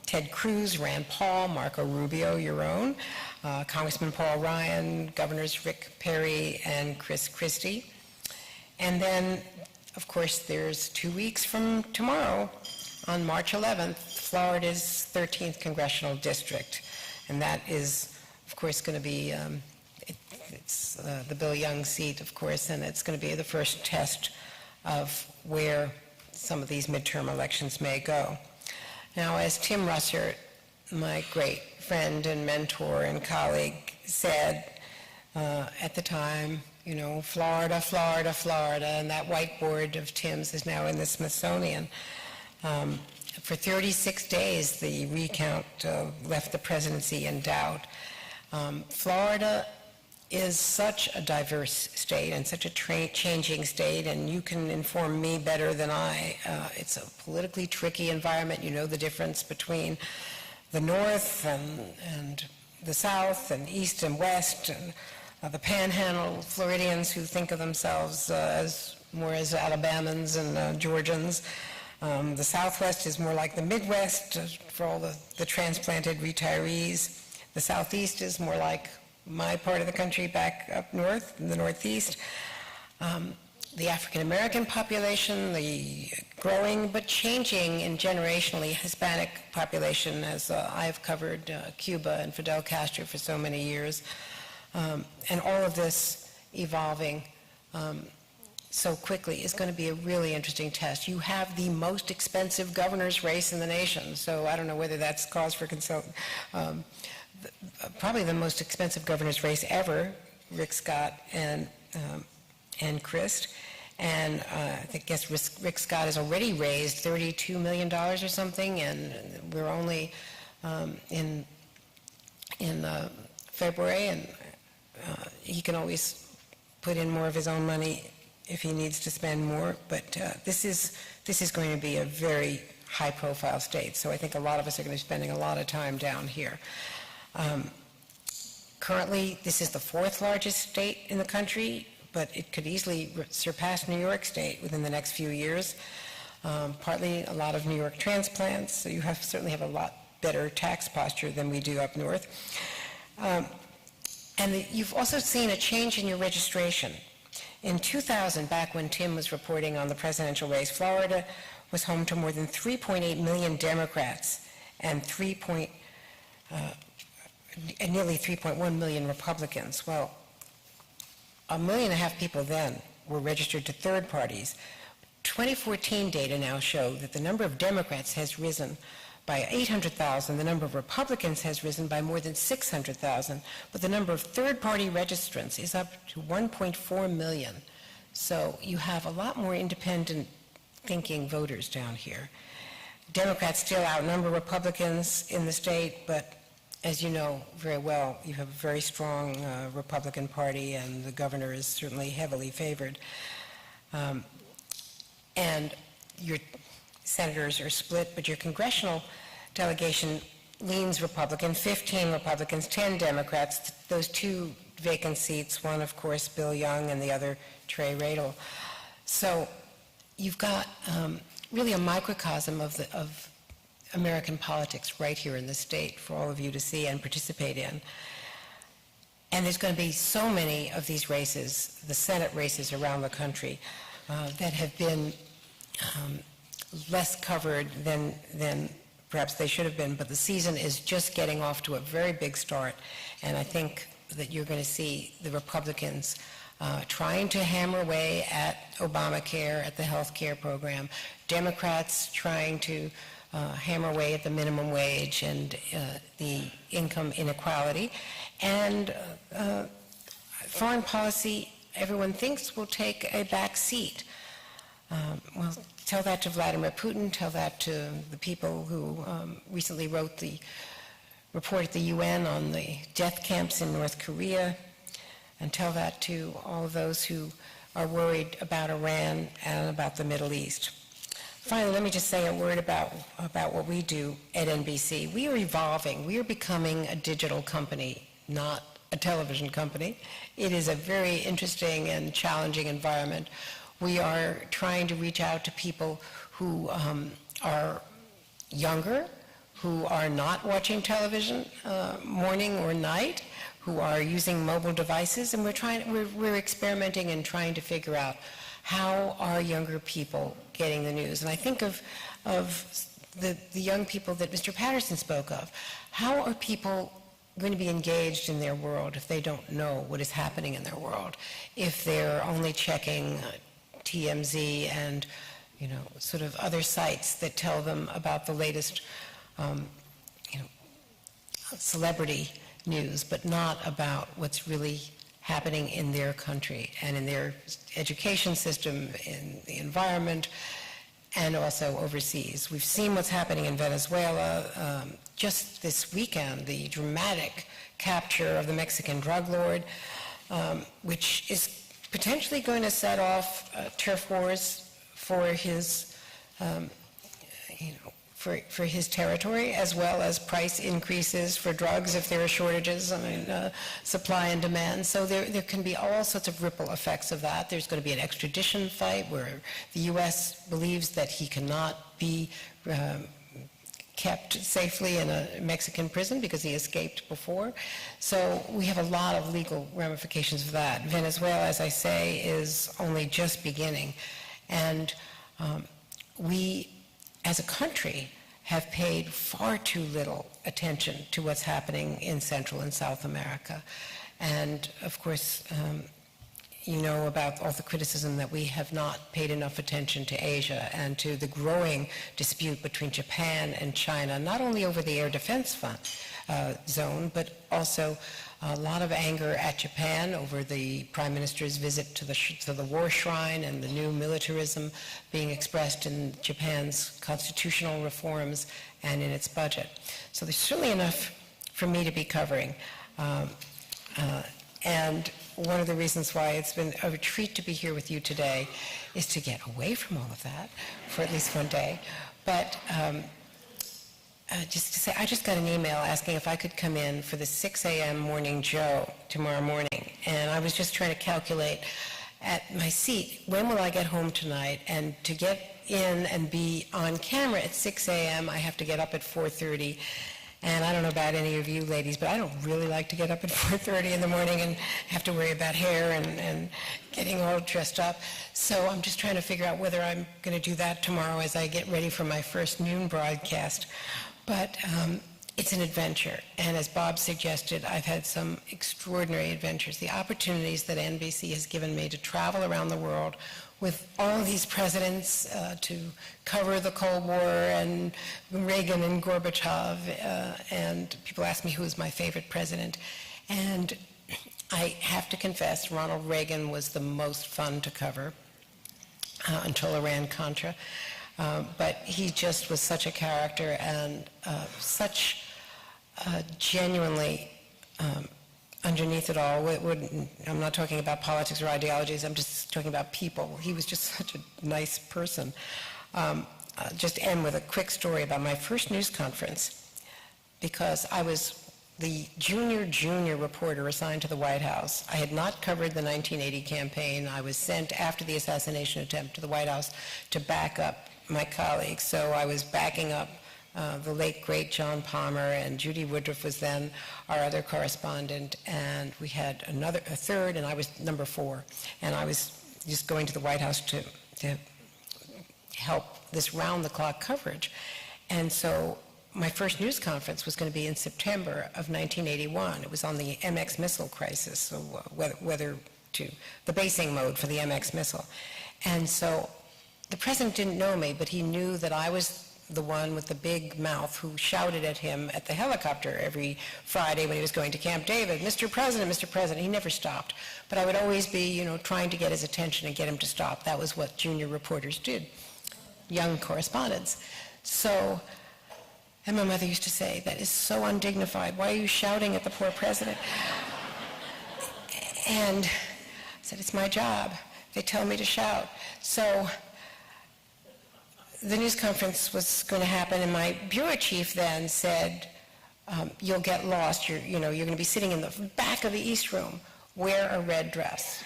Ted Cruz, Rand Paul, Marco Rubio, your own, Congressman Paul Ryan, Governors Rick Perry and Chris Christie. And then, of course, there's 2 weeks from tomorrow, on March 11th, Florida's 13th Congressional District. And that is, of course, going to be, it's the Bill Young seat, of course, and it's going to be the first test of where some of these midterm elections may go. Now, as Tim Russert, my great friend and mentor and colleague, said at the time, Florida, Florida, Florida, and that whiteboard of Tim's is now in the Smithsonian. For 36 days, the recount left the presidency in doubt. Florida is such a diverse state and such a changing state, and you can inform me better than I. It's a politically tricky environment. You know the difference between the North and the South and East and West, and the Panhandle Floridians who think of themselves as more as Alabamans and Georgians. The Southwest is more like the Midwest for all the transplanted retirees. The Southeast is more like my part of the country back up north, in the Northeast. The African American population, the growing but changing and generationally Hispanic population, as I've covered Cuba and Fidel Castro for so many years, and all of this evolving so quickly is going to be a really interesting test. You have the most expensive governor's race in the nation, so I don't know whether that's cause for concern. Probably the most expensive governor's race ever, Rick Scott and Christ. And I guess Rick Scott has already raised $32 million or something, and we're only in February, and he can always put in more of his own money if he needs to spend more. But this is going to be a very high-profile state, so I think a lot of us are going to be spending a lot of time down here. Currently, this is the fourth largest state in the country, but it could easily surpass New York State within the next few years. Partly a lot of New York transplants, so you certainly have a lot better tax posture than we do up north. And you've also seen a change in your registration. In 2000, back when Tim was reporting on the presidential race, Florida was home to more than 3.8 million Democrats and nearly 3.1 million Republicans. Well, 1.5 million people then were registered to third parties. 2014 data now show that the number of Democrats has risen by 800,000, the number of Republicans has risen by more than 600,000, but the number of third-party registrants is up to 1.4 million. So you have a lot more independent thinking voters down here. Democrats still outnumber Republicans in the state, but as you know very well, you have a very strong Republican Party, and the governor is certainly heavily favored. And your senators are split, but your congressional delegation leans Republican, 15 Republicans, 10 Democrats, those two vacant seats, one, of course, Bill Young, and the other, Trey Radel. So you've got really a microcosm of American politics right here in the state for all of you to see and participate in. And there's going to be so many of these races, the Senate races around the country, that have been less covered than perhaps they should have been, but the season is just getting off to a very big start, and I think that you're going to see the Republicans trying to hammer away at Obamacare, at the health care program, Democrats trying to hammer away at the minimum wage and the income inequality, and foreign policy, everyone thinks, will take a back seat. Well, tell that to Vladimir Putin, tell that to the people who recently wrote the report at the UN on the death camps in North Korea, and tell that to all of those who are worried about Iran and about the Middle East. Finally, let me just say a word about what we do at NBC. We are evolving. We are becoming a digital company, not a television company. It is a very interesting and challenging environment. We are trying to reach out to people who are younger, who are not watching television morning or night, who are using mobile devices, and we're experimenting and trying to figure out how are younger people getting the news. And I think of the young people that Mr. Patterson spoke of. How are people going to be engaged in their world if they don't know what is happening in their world? If they're only checking TMZ and, sort of other sites that tell them about the latest, celebrity news, but not about what's really happening in their country and in their education system, in the environment, and also overseas. We've seen what's happening in Venezuela. Just this weekend, the dramatic capture of the Mexican drug lord, which is potentially going to set off turf wars for his, for his territory, as well as price increases for drugs if there are shortages. Supply and demand. So there can be all sorts of ripple effects of that. There's going to be an extradition fight where the U.S. believes that he cannot be kept safely in a Mexican prison because he escaped before. So we have a lot of legal ramifications of that. Venezuela, as I say, is only just beginning. And we, as a country, have paid far too little attention to what's happening in Central and South America. And of course, you know about all the criticism that we have not paid enough attention to Asia and to the growing dispute between Japan and China, not only over the air defense zone, but also a lot of anger at Japan over the Prime Minister's visit to the war shrine and the new militarism being expressed in Japan's constitutional reforms and in its budget. So there's certainly enough for me to be covering. And one of the reasons why it's been a treat to be here with you today is to get away from all of that for at least one day. But just to say, I just got an email asking if I could come in for the 6 a.m. Morning Joe tomorrow morning. And I was just trying to calculate at my seat, when will I get home tonight? And to get in and be on camera at 6 a.m., I have to get up at 4:30. And I don't know about any of you ladies, but I don't really like to get up at 4:30 in the morning and have to worry about hair and getting all dressed up. So I'm just trying to figure out whether I'm going to do that tomorrow as I get ready for my first noon broadcast. But it's an adventure. And as Bob suggested, I've had some extraordinary adventures. The opportunities that NBC has given me to travel around the world with all these presidents, to cover the Cold War and Reagan and Gorbachev, and people ask me who's my favorite president. And I have to confess, Ronald Reagan was the most fun to cover until Iran-Contra. But he just was such a character and such genuinely, underneath it all, I'm not talking about politics or ideologies, I'm just talking about people. He was just such a nice person. Just end with a quick story about my first news conference, because I was the junior reporter assigned to the White House. I had not covered the 1980 campaign. I was sent after the assassination attempt to the White House to back up my colleagues. So I was backing up the late, great John Palmer, and Judy Woodruff was then our other correspondent, and we had a third, and I was number 4. And I was just going to the White House to help this round-the-clock coverage. And so my first news conference was going to be in September of 1981. It was on the MX missile crisis, so whether to the basing mode for the MX missile. And so the president didn't know me, but he knew that I was the one with the big mouth who shouted at him at the helicopter every Friday when he was going to Camp David, Mr. President, Mr. President. He never stopped. But I would always be, trying to get his attention and get him to stop. That was what junior reporters did, young correspondents. So, and my mother used to say, that is so undignified. Why are you shouting at the poor president? And I said, it's my job. They tell me to shout. So the news conference was going to happen, and my bureau chief then said, you'll get lost. You're going to be sitting in the back of the East Room. Wear a red dress.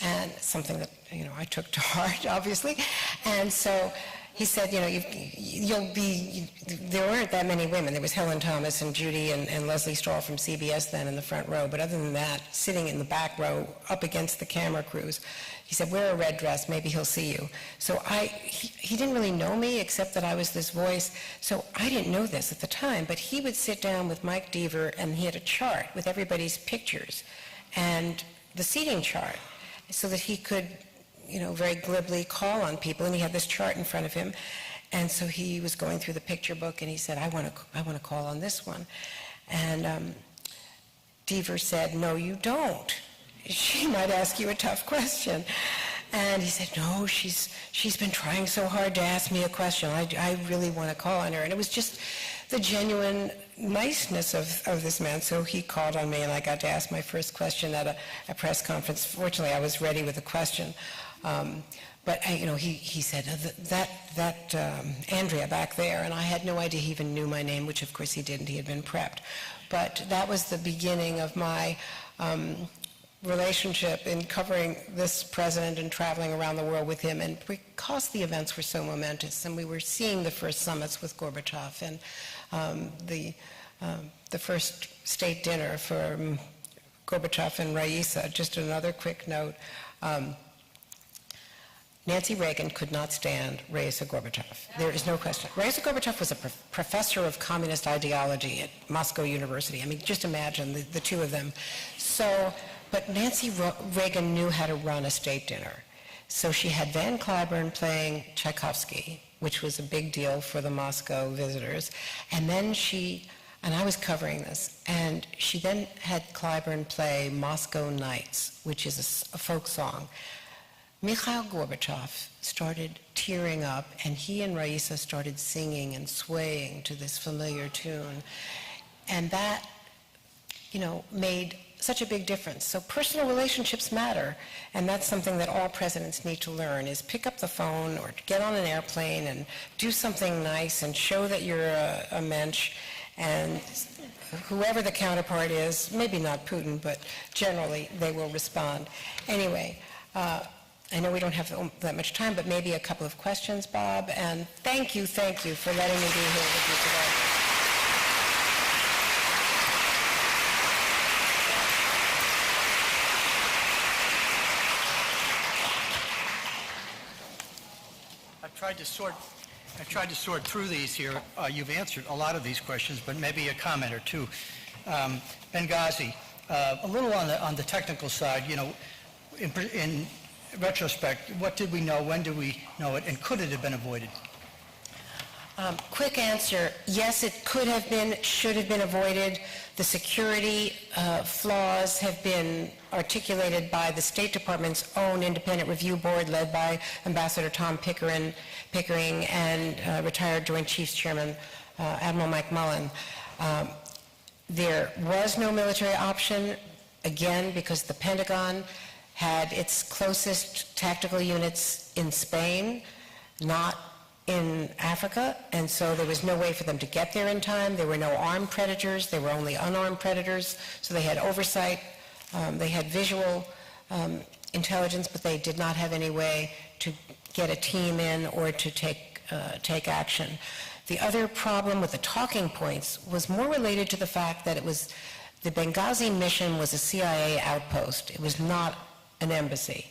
And something that, I took to heart, obviously. And so he said, you'll be, there weren't that many women. There was Helen Thomas and Judy and Leslie Stahl from CBS then in the front row. But other than that, sitting in the back row up against the camera crews, he said, wear a red dress, maybe he'll see you. So he didn't really know me except that I was this voice. So I didn't know this at the time, but he would sit down with Mike Deaver and he had a chart with everybody's pictures and the seating chart so that he could very glibly call on people, and he had this chart in front of him, and so he was going through the picture book, and he said, I want to call on this one, and Deaver said, no, you don't. She might ask you a tough question, and he said, no, she's been trying so hard to ask me a question. I really want to call on her, and it was just the genuine niceness of this man. So he called on me, and I got to ask my first question at a press conference. Fortunately, I was ready with a question. But he said that Andrea back there, and I had no idea he even knew my name, which of course he didn't. He had been prepped. But that was the beginning of my relationship in covering this president and traveling around the world with him. And because the events were so momentous, and we were seeing the first summits with Gorbachev and the first state dinner for Gorbachev and Raisa. Just another quick note. Nancy Reagan could not stand Raisa Gorbachev. There is no question. Raisa Gorbachev was a professor of communist ideology at Moscow University. I mean, just imagine the two of them. So, but Nancy Reagan knew how to run a state dinner. So she had Van Cliburn playing Tchaikovsky, which was a big deal for the Moscow visitors. And then and I was covering this, and she then had Cliburn play Moscow Nights, which is a folk song. Mikhail Gorbachev started tearing up, and he and Raisa started singing and swaying to this familiar tune. And that, made such a big difference. So personal relationships matter, and that's something that all presidents need to learn, is pick up the phone or get on an airplane and do something nice and show that you're a mensch, and whoever the counterpart is, maybe not Putin, but generally they will respond. Anyway, I know we don't have that much time, but maybe a couple of questions, Bob. And thank you for letting me be here with you today. I tried to sort through these here. You've answered a lot of these questions, but maybe a comment or two. Benghazi, a little on the technical side, in retrospect, what did we know, when did we know it, and could it have been avoided? Quick answer, yes, it could have been, should have been avoided. The security flaws have been articulated by the State Department's own independent review board led by Ambassador Tom Pickering and retired Joint Chiefs Chairman Admiral Mike Mullen. There was no military option, again, because the Pentagon had its closest tactical units in Spain, not in Africa, and so there was no way for them to get there in time. There were no armed predators. There were only unarmed predators, so they had oversight. They had visual intelligence, but they did not have any way get a team in or to take action. The other problem with the talking points was more related to the fact that the Benghazi mission was a CIA outpost. It was not an embassy.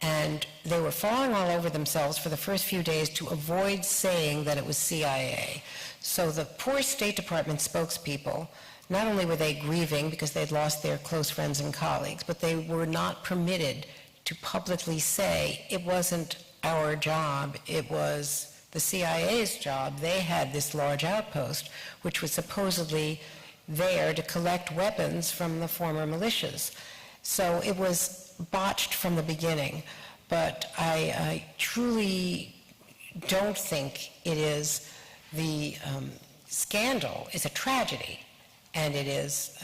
And they were falling all over themselves for the first few days to avoid saying that it was CIA. So the poor State Department spokespeople, not only were they grieving because they'd lost their close friends and colleagues, but they were not permitted to publicly say it wasn't our job, it was the CIA's job. They had this large outpost, which was supposedly there to collect weapons from the former militias. So it was botched from the beginning, but I truly don't think it is. The scandal is a tragedy, and it is,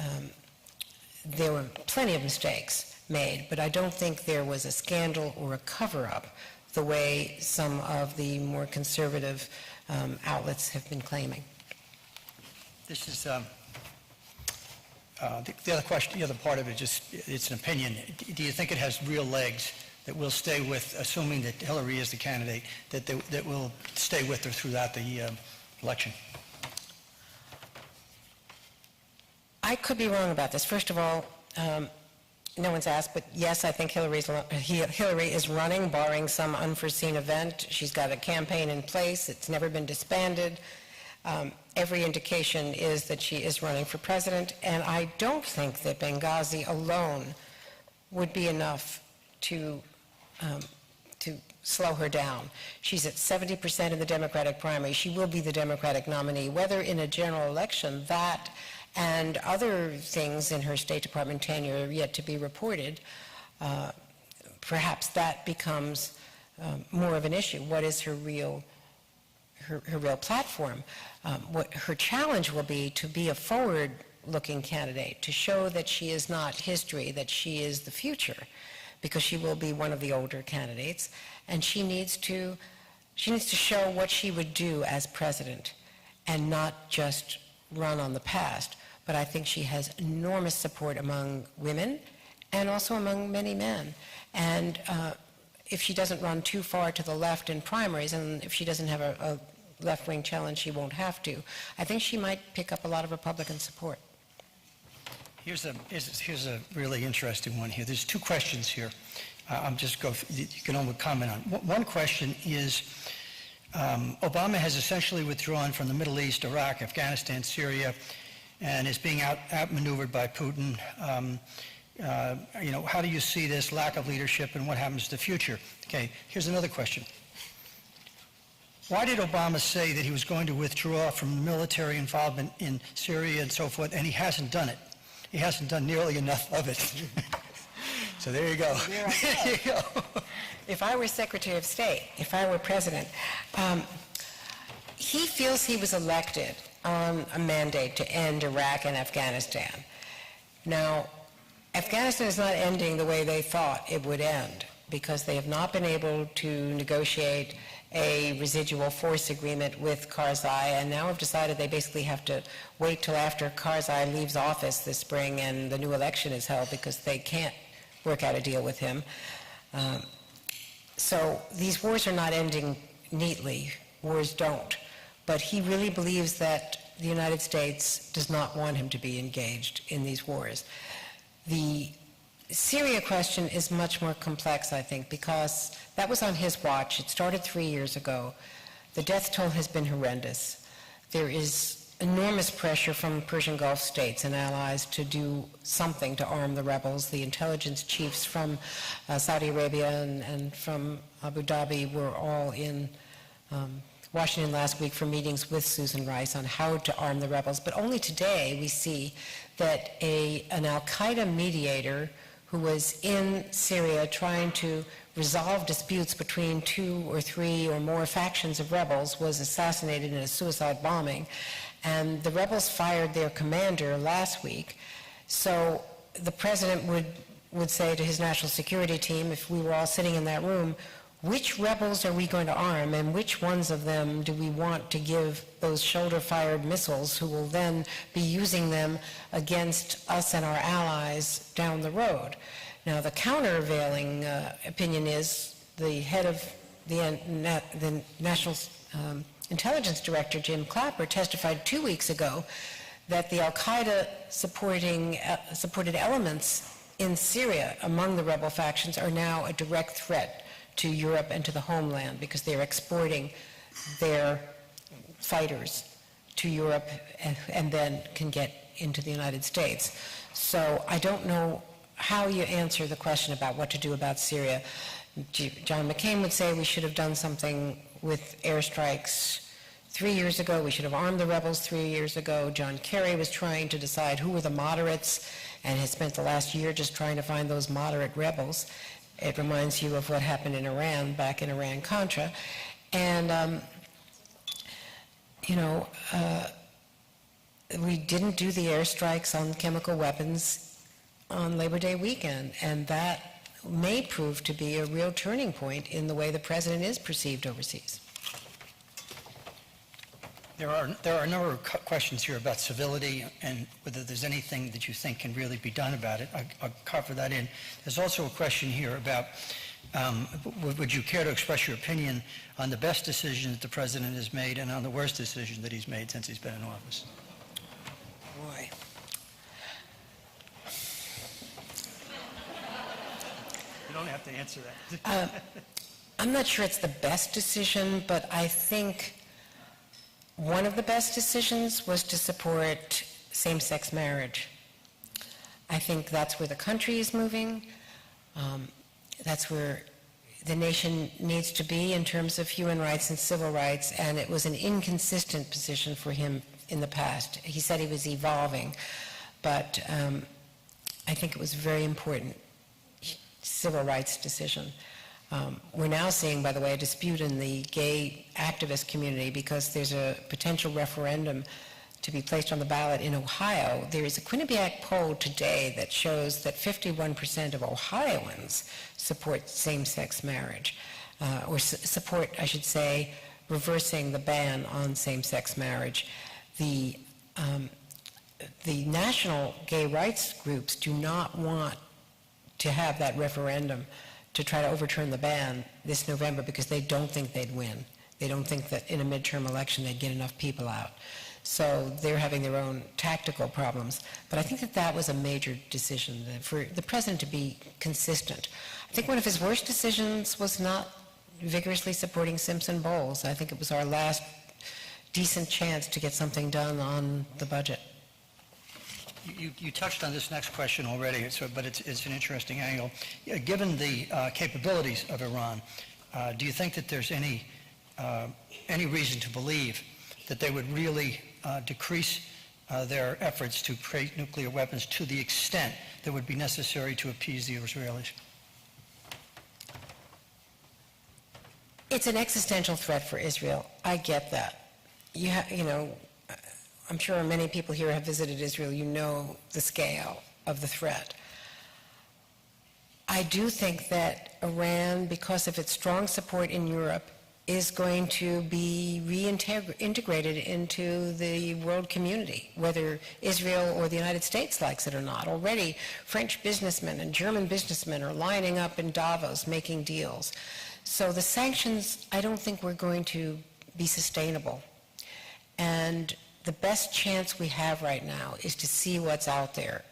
there were plenty of mistakes made, but I don't think there was a scandal or a cover-up the way some of the more conservative outlets have been claiming. This is the other question. The other part of it, it's an opinion. Do you think it has real legs that will stay with, assuming that Hillary is the candidate, that will stay with her throughout the election? I could be wrong about this. First of all, no one's asked, but yes, I think Hillary is running, barring some unforeseen event. She's got a campaign in place. It's never been disbanded. Every indication is that she is running for president, and I don't think that Benghazi alone would be enough to slow her down. She's at 70% in the Democratic primary. She will be the Democratic nominee. Whether in a general election, that and other things in her State Department tenure are yet to be reported, perhaps that becomes more of an issue. What is her real platform? What her challenge will be to be a forward-looking candidate, to show that she is not history, that she is the future, because she will be one of the older candidates, and she needs to show what she would do as president and not just run on the past. But I think she has enormous support among women and also among many men. And if she doesn't run too far to the left in primaries, and if she doesn't have a left-wing challenge, she won't have to, I think she might pick up a lot of Republican support. Here's a really interesting one here. There's two questions here. You can only comment on. One question is, Obama has essentially withdrawn from the Middle East, Iraq, Afghanistan, Syria, and is being outmaneuvered by Putin. How do you see this lack of leadership, and what happens to the future? Okay, here's another question. Why did Obama say that he was going to withdraw from military involvement in Syria and so forth, and he hasn't done it? He hasn't done nearly enough of it. So there you go. There you go. If I were Secretary of State, if I were president, he feels he was elected on a mandate to end Iraq and Afghanistan. Now, Afghanistan is not ending the way they thought it would end, because they have not been able to negotiate a residual force agreement with Karzai, and now have decided they basically have to wait till after Karzai leaves office this spring and the new election is held, because they can't work out a deal with him. So these wars are not ending neatly. Wars don't. But he really believes that the United States does not want him to be engaged in these wars. The Syria question is much more complex, I think, because that was on his watch. It started 3 years ago. The death toll has been horrendous. There is enormous pressure from Persian Gulf states and allies to do something to arm the rebels. The intelligence chiefs from Saudi Arabia and from Abu Dhabi were all in Washington last week for meetings with Susan Rice on how to arm the rebels. But only today we see that an al-Qaeda mediator who was in Syria trying to resolve disputes between 2 or 3 or more factions of rebels was assassinated in a suicide bombing. And the rebels fired their commander last week. So the president would say to his national security team, if we were all sitting in that room, which rebels are we going to arm, and which ones of them do we want to give those shoulder-fired missiles who will then be using them against us and our allies down the road? Now, the countervailing opinion is the head of the National Intelligence Director, Jim Clapper, testified 2 weeks ago that the Al-Qaeda supported elements in Syria among the rebel factions are now a direct threat to Europe and to the homeland because they're exporting their fighters to Europe and then can get into the United States. So I don't know how you answer the question about what to do about Syria. John McCain would say we should have done something with airstrikes 3 years ago. We should have armed the rebels 3 years ago. John Kerry was trying to decide who were the moderates and has spent the last year just trying to find those moderate rebels. It reminds you of what happened in Iran, back in Iran-Contra. And, we didn't do the airstrikes on chemical weapons on Labor Day weekend, and that may prove to be a real turning point in the way the president is perceived overseas. There are a number of questions here about civility and whether there's anything that you think can really be done about it. I'll cover that in. There's also a question here about would you care to express your opinion on the best decision that the president has made and on the worst decision that he's made since he's been in office? Boy. You don't have to answer that. I'm not sure it's the best decision, but I think one of the best decisions was to support same-sex marriage. I think that's where the country is moving. That's where the nation needs to be in terms of human rights and civil rights, and it was an inconsistent position for him in the past. He said he was evolving, but I think it was a very important civil rights decision. We're now seeing, by the way, a dispute in the gay activist community because there's a potential referendum to be placed on the ballot in Ohio. There is a Quinnipiac poll today that shows that 51% of Ohioans support same-sex marriage, or support, I should say, reversing the ban on same-sex marriage. The national gay rights groups do not want to have that referendum to try to overturn the ban this November because they don't think they'd win. They don't think that in a midterm election they'd get enough people out. So they're having their own tactical problems. But I think that that was a major decision for the president to be consistent. I think one of his worst decisions was not vigorously supporting Simpson Bowles. I think it was our last decent chance to get something done on the budget. You touched on this next question already, but it's an interesting angle. Given the capabilities of Iran, do you think that there's any reason to believe that they would really decrease their efforts to create nuclear weapons to the extent that would be necessary to appease the Israelis? It's an existential threat for Israel. I get that. I'm sure many people here have visited Israel. You know the scale of the threat. I do think that Iran, because of its strong support in Europe, is going to be reintegrated into the world community, whether Israel or the United States likes it or not. Already, French businessmen and German businessmen are lining up in Davos making deals. So the sanctions, I don't think we're going to be sustainable. And the best chance we have right now is to see what's out there.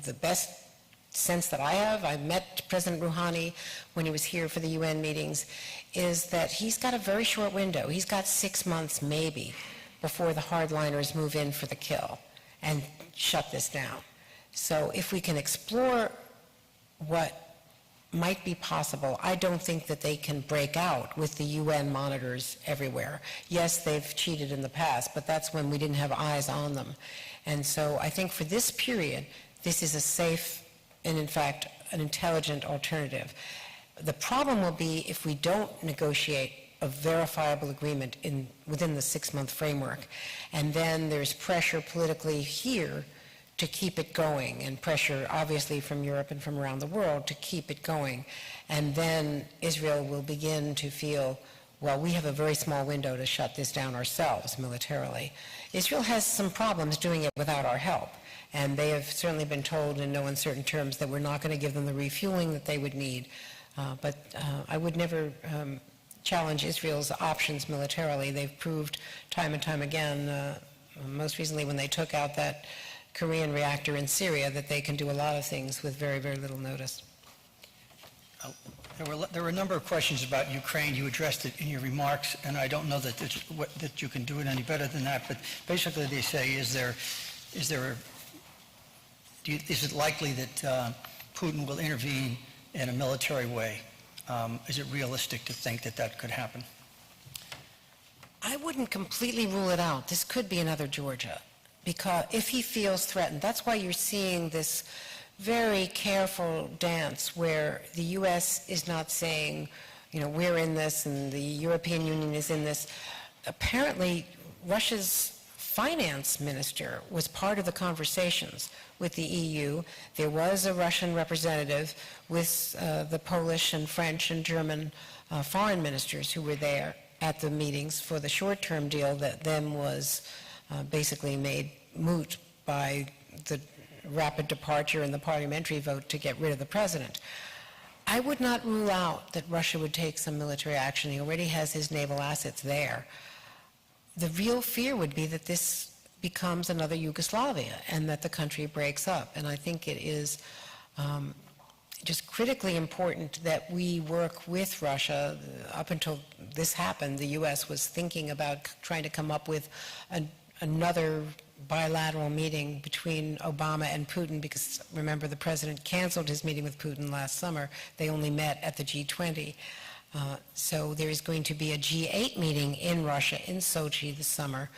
The best sense that I have, I met President Rouhani when he was here for the UN meetings, is that he's got a very short window. He's got 6 months maybe before the hardliners move in for the kill and shut this down. So if we can explore what might be possible, I don't think that they can break out with the UN monitors everywhere. Yes, they've cheated in the past, but that's when we didn't have eyes on them. And so I think for this period, this is a safe and, in fact, an intelligent alternative. The problem will be if we don't negotiate a verifiable agreement within the 6-month framework, and then there's pressure politically here to keep it going, and pressure obviously from Europe and from around the world to keep it going. And then Israel will begin to feel, well, we have a very small window to shut this down ourselves militarily. Israel has some problems doing it without our help, and they have certainly been told in no uncertain terms that we're not going to give them the refueling that they would need. But I would never challenge Israel's options militarily. They've proved time and time again, most recently when they took out that Korean reactor in Syria, that they can do a lot of things with very, very little notice. There were a number of questions about Ukraine. You addressed it in your remarks, and I don't know that you can do it any better than that, but basically they say, is it likely that Putin will intervene in a military way? Is it realistic to think that that could happen? I wouldn't completely rule it out. This could be another Georgia, because if he feels threatened, that's why you're seeing this very careful dance where the U.S. is not saying, we're in this and the European Union is in this. Apparently, Russia's finance minister was part of the conversations with the EU. There was a Russian representative with the Polish and French and German foreign ministers who were there at the meetings for the short-term deal that then was basically made moot by the rapid departure in the parliamentary vote to get rid of the president. I would not rule out that Russia would take some military action. He already has his naval assets there. The real fear would be that this becomes another Yugoslavia and that the country breaks up. And I think it is just critically important that we work with Russia. Up until this happened, the U.S. was thinking about trying to come up with another bilateral meeting between Obama and Putin, because remember, the president canceled his meeting with Putin last summer. They only met at the G20. So there is going to be a G8 meeting in Russia in Sochi this summer,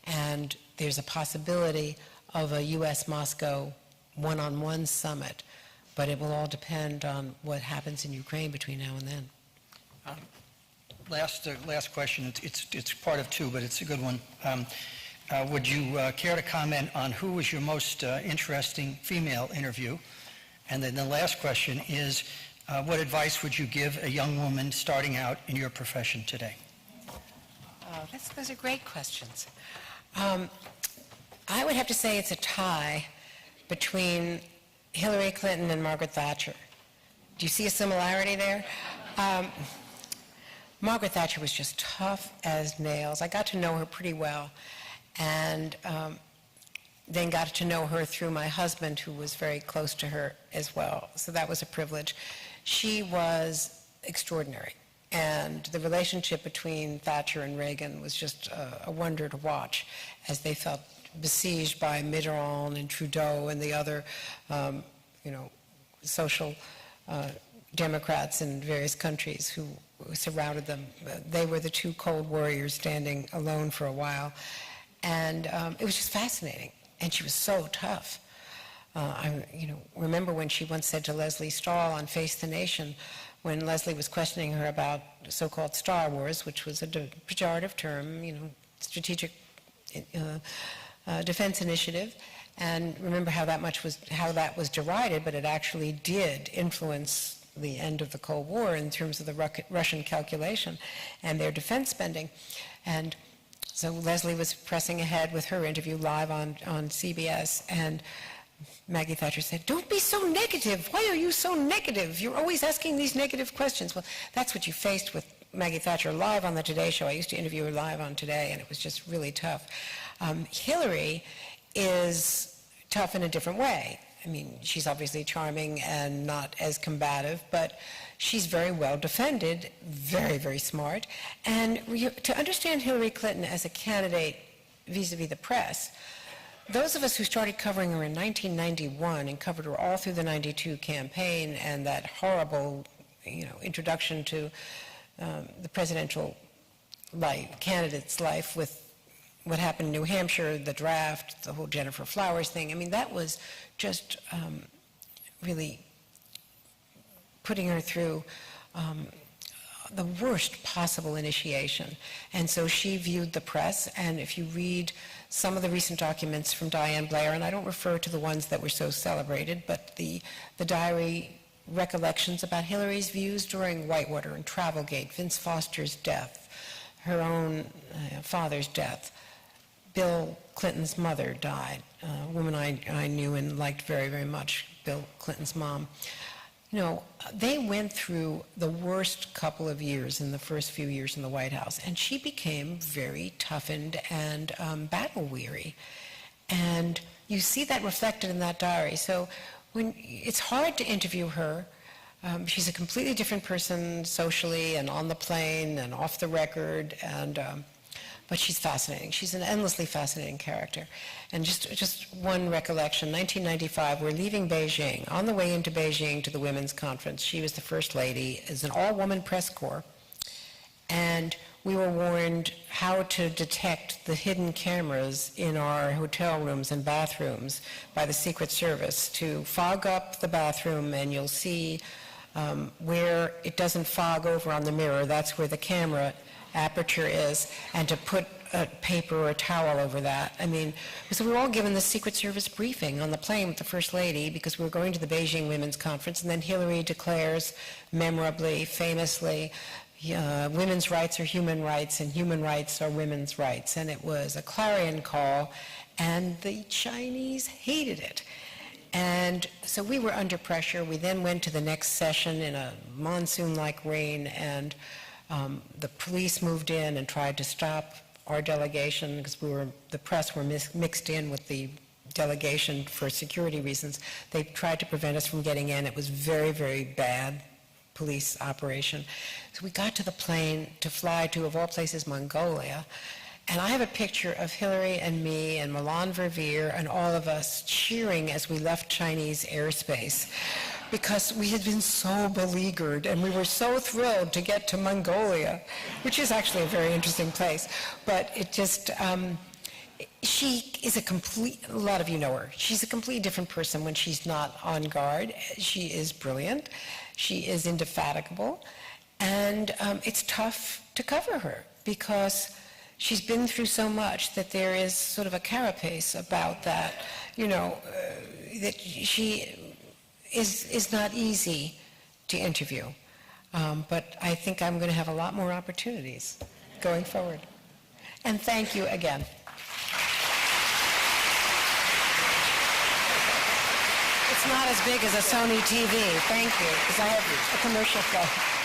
and there's a possibility of a U.S.-Moscow one-on-one summit, but it will all depend on what happens in Ukraine between now and then. Last question. It's part of two, but it's a good one. Would you care to comment on who was your most interesting female interview? And then the last question is, what advice would you give a young woman starting out in your profession today? Those are great questions. I would have to say it's a tie between Hillary Clinton and Margaret Thatcher. Do you see a similarity there? Margaret Thatcher was just tough as nails. I got to know her pretty well, and then got to know her through my husband, who was very close to her as well. So that was a privilege. She was extraordinary, and the relationship between Thatcher and Reagan was just a wonder to watch as they felt besieged by Mitterrand and Trudeau and the other, social Democrats in various countries who surrounded them. They were the two cold warriors standing alone for a while. And it was just fascinating. And she was so tough. I remember when she once said to Leslie Stahl on Face the Nation, when Leslie was questioning her about so-called Star Wars, which was a pejorative term, strategic defense initiative, and remember how that was derided, but it actually did influence the end of the Cold War in terms of the Russian calculation and their defense spending. And so Leslie was pressing ahead with her interview live on CBS, and Maggie Thatcher said, "Don't be so negative. Why are you so negative? You're always asking these negative questions." Well, that's what you faced with Maggie Thatcher live on the Today Show. I used to interview her live on Today, and it was just really tough. Hillary is tough in a different way. I mean, she's obviously charming and not as combative, but she's very well defended, very, very smart. And to understand Hillary Clinton as a candidate vis-a-vis the press, those of us who started covering her in 1991 and covered her all through the 92 campaign and that horrible, introduction to the presidential candidate's life with what happened in New Hampshire, the draft, the whole Jennifer Flowers thing. I mean, that was just really putting her through the worst possible initiation. And so she viewed the press, and if you read some of the recent documents from Diane Blair, and I don't refer to the ones that were so celebrated, but the diary recollections about Hillary's views during Whitewater and Travelgate, Vince Foster's death, her own father's death. Bill Clinton's mother died, a woman I knew and liked very, very much, Bill Clinton's mom. they went through the worst couple of years in the first few years in the White House, and she became very toughened and battle-weary. And you see that reflected in that diary. So it's hard to interview her. She's a completely different person socially and on the plane and off the record, but she's fascinating. She's an endlessly fascinating character. And just one recollection, 1995, we're leaving Beijing. On the way into Beijing to the women's conference, she was the first lady. It's an all-woman press corps. And we were warned how to detect the hidden cameras in our hotel rooms and bathrooms by the Secret Service, to fog up the bathroom, and you'll see where it doesn't fog over on the mirror. That's where the camera aperture is, and to put a paper or a towel over that. So we were all given the Secret Service briefing on the plane with the First Lady, because we were going to the Beijing Women's Conference, and then Hillary declares memorably, famously, women's rights are human rights, and human rights are women's rights. And it was a clarion call, and the Chinese hated it. And so we were under pressure. We then went to the next session in a monsoon-like rain, and the police moved in and tried to stop our delegation, because the press were mixed in with the delegation for security reasons. They tried to prevent us from getting in. It was very, very bad police operation. So we got to the plane to fly to, of all places, Mongolia. And I have a picture of Hillary and me and Milan Verveer and all of us cheering as we left Chinese airspace, because we had been so beleaguered, and we were so thrilled to get to Mongolia, which is actually a very interesting place. But it just, she is a lot of you know her. She's a completely different person when she's not on guard. She is brilliant. She is indefatigable. And it's tough to cover her, because she's been through so much that there is sort of a carapace about that, that she is not easy to interview. But I think I'm going to have a lot more opportunities going forward. And thank you again. It's not as big as a Sony TV. Thank you, because I have a commercial flow.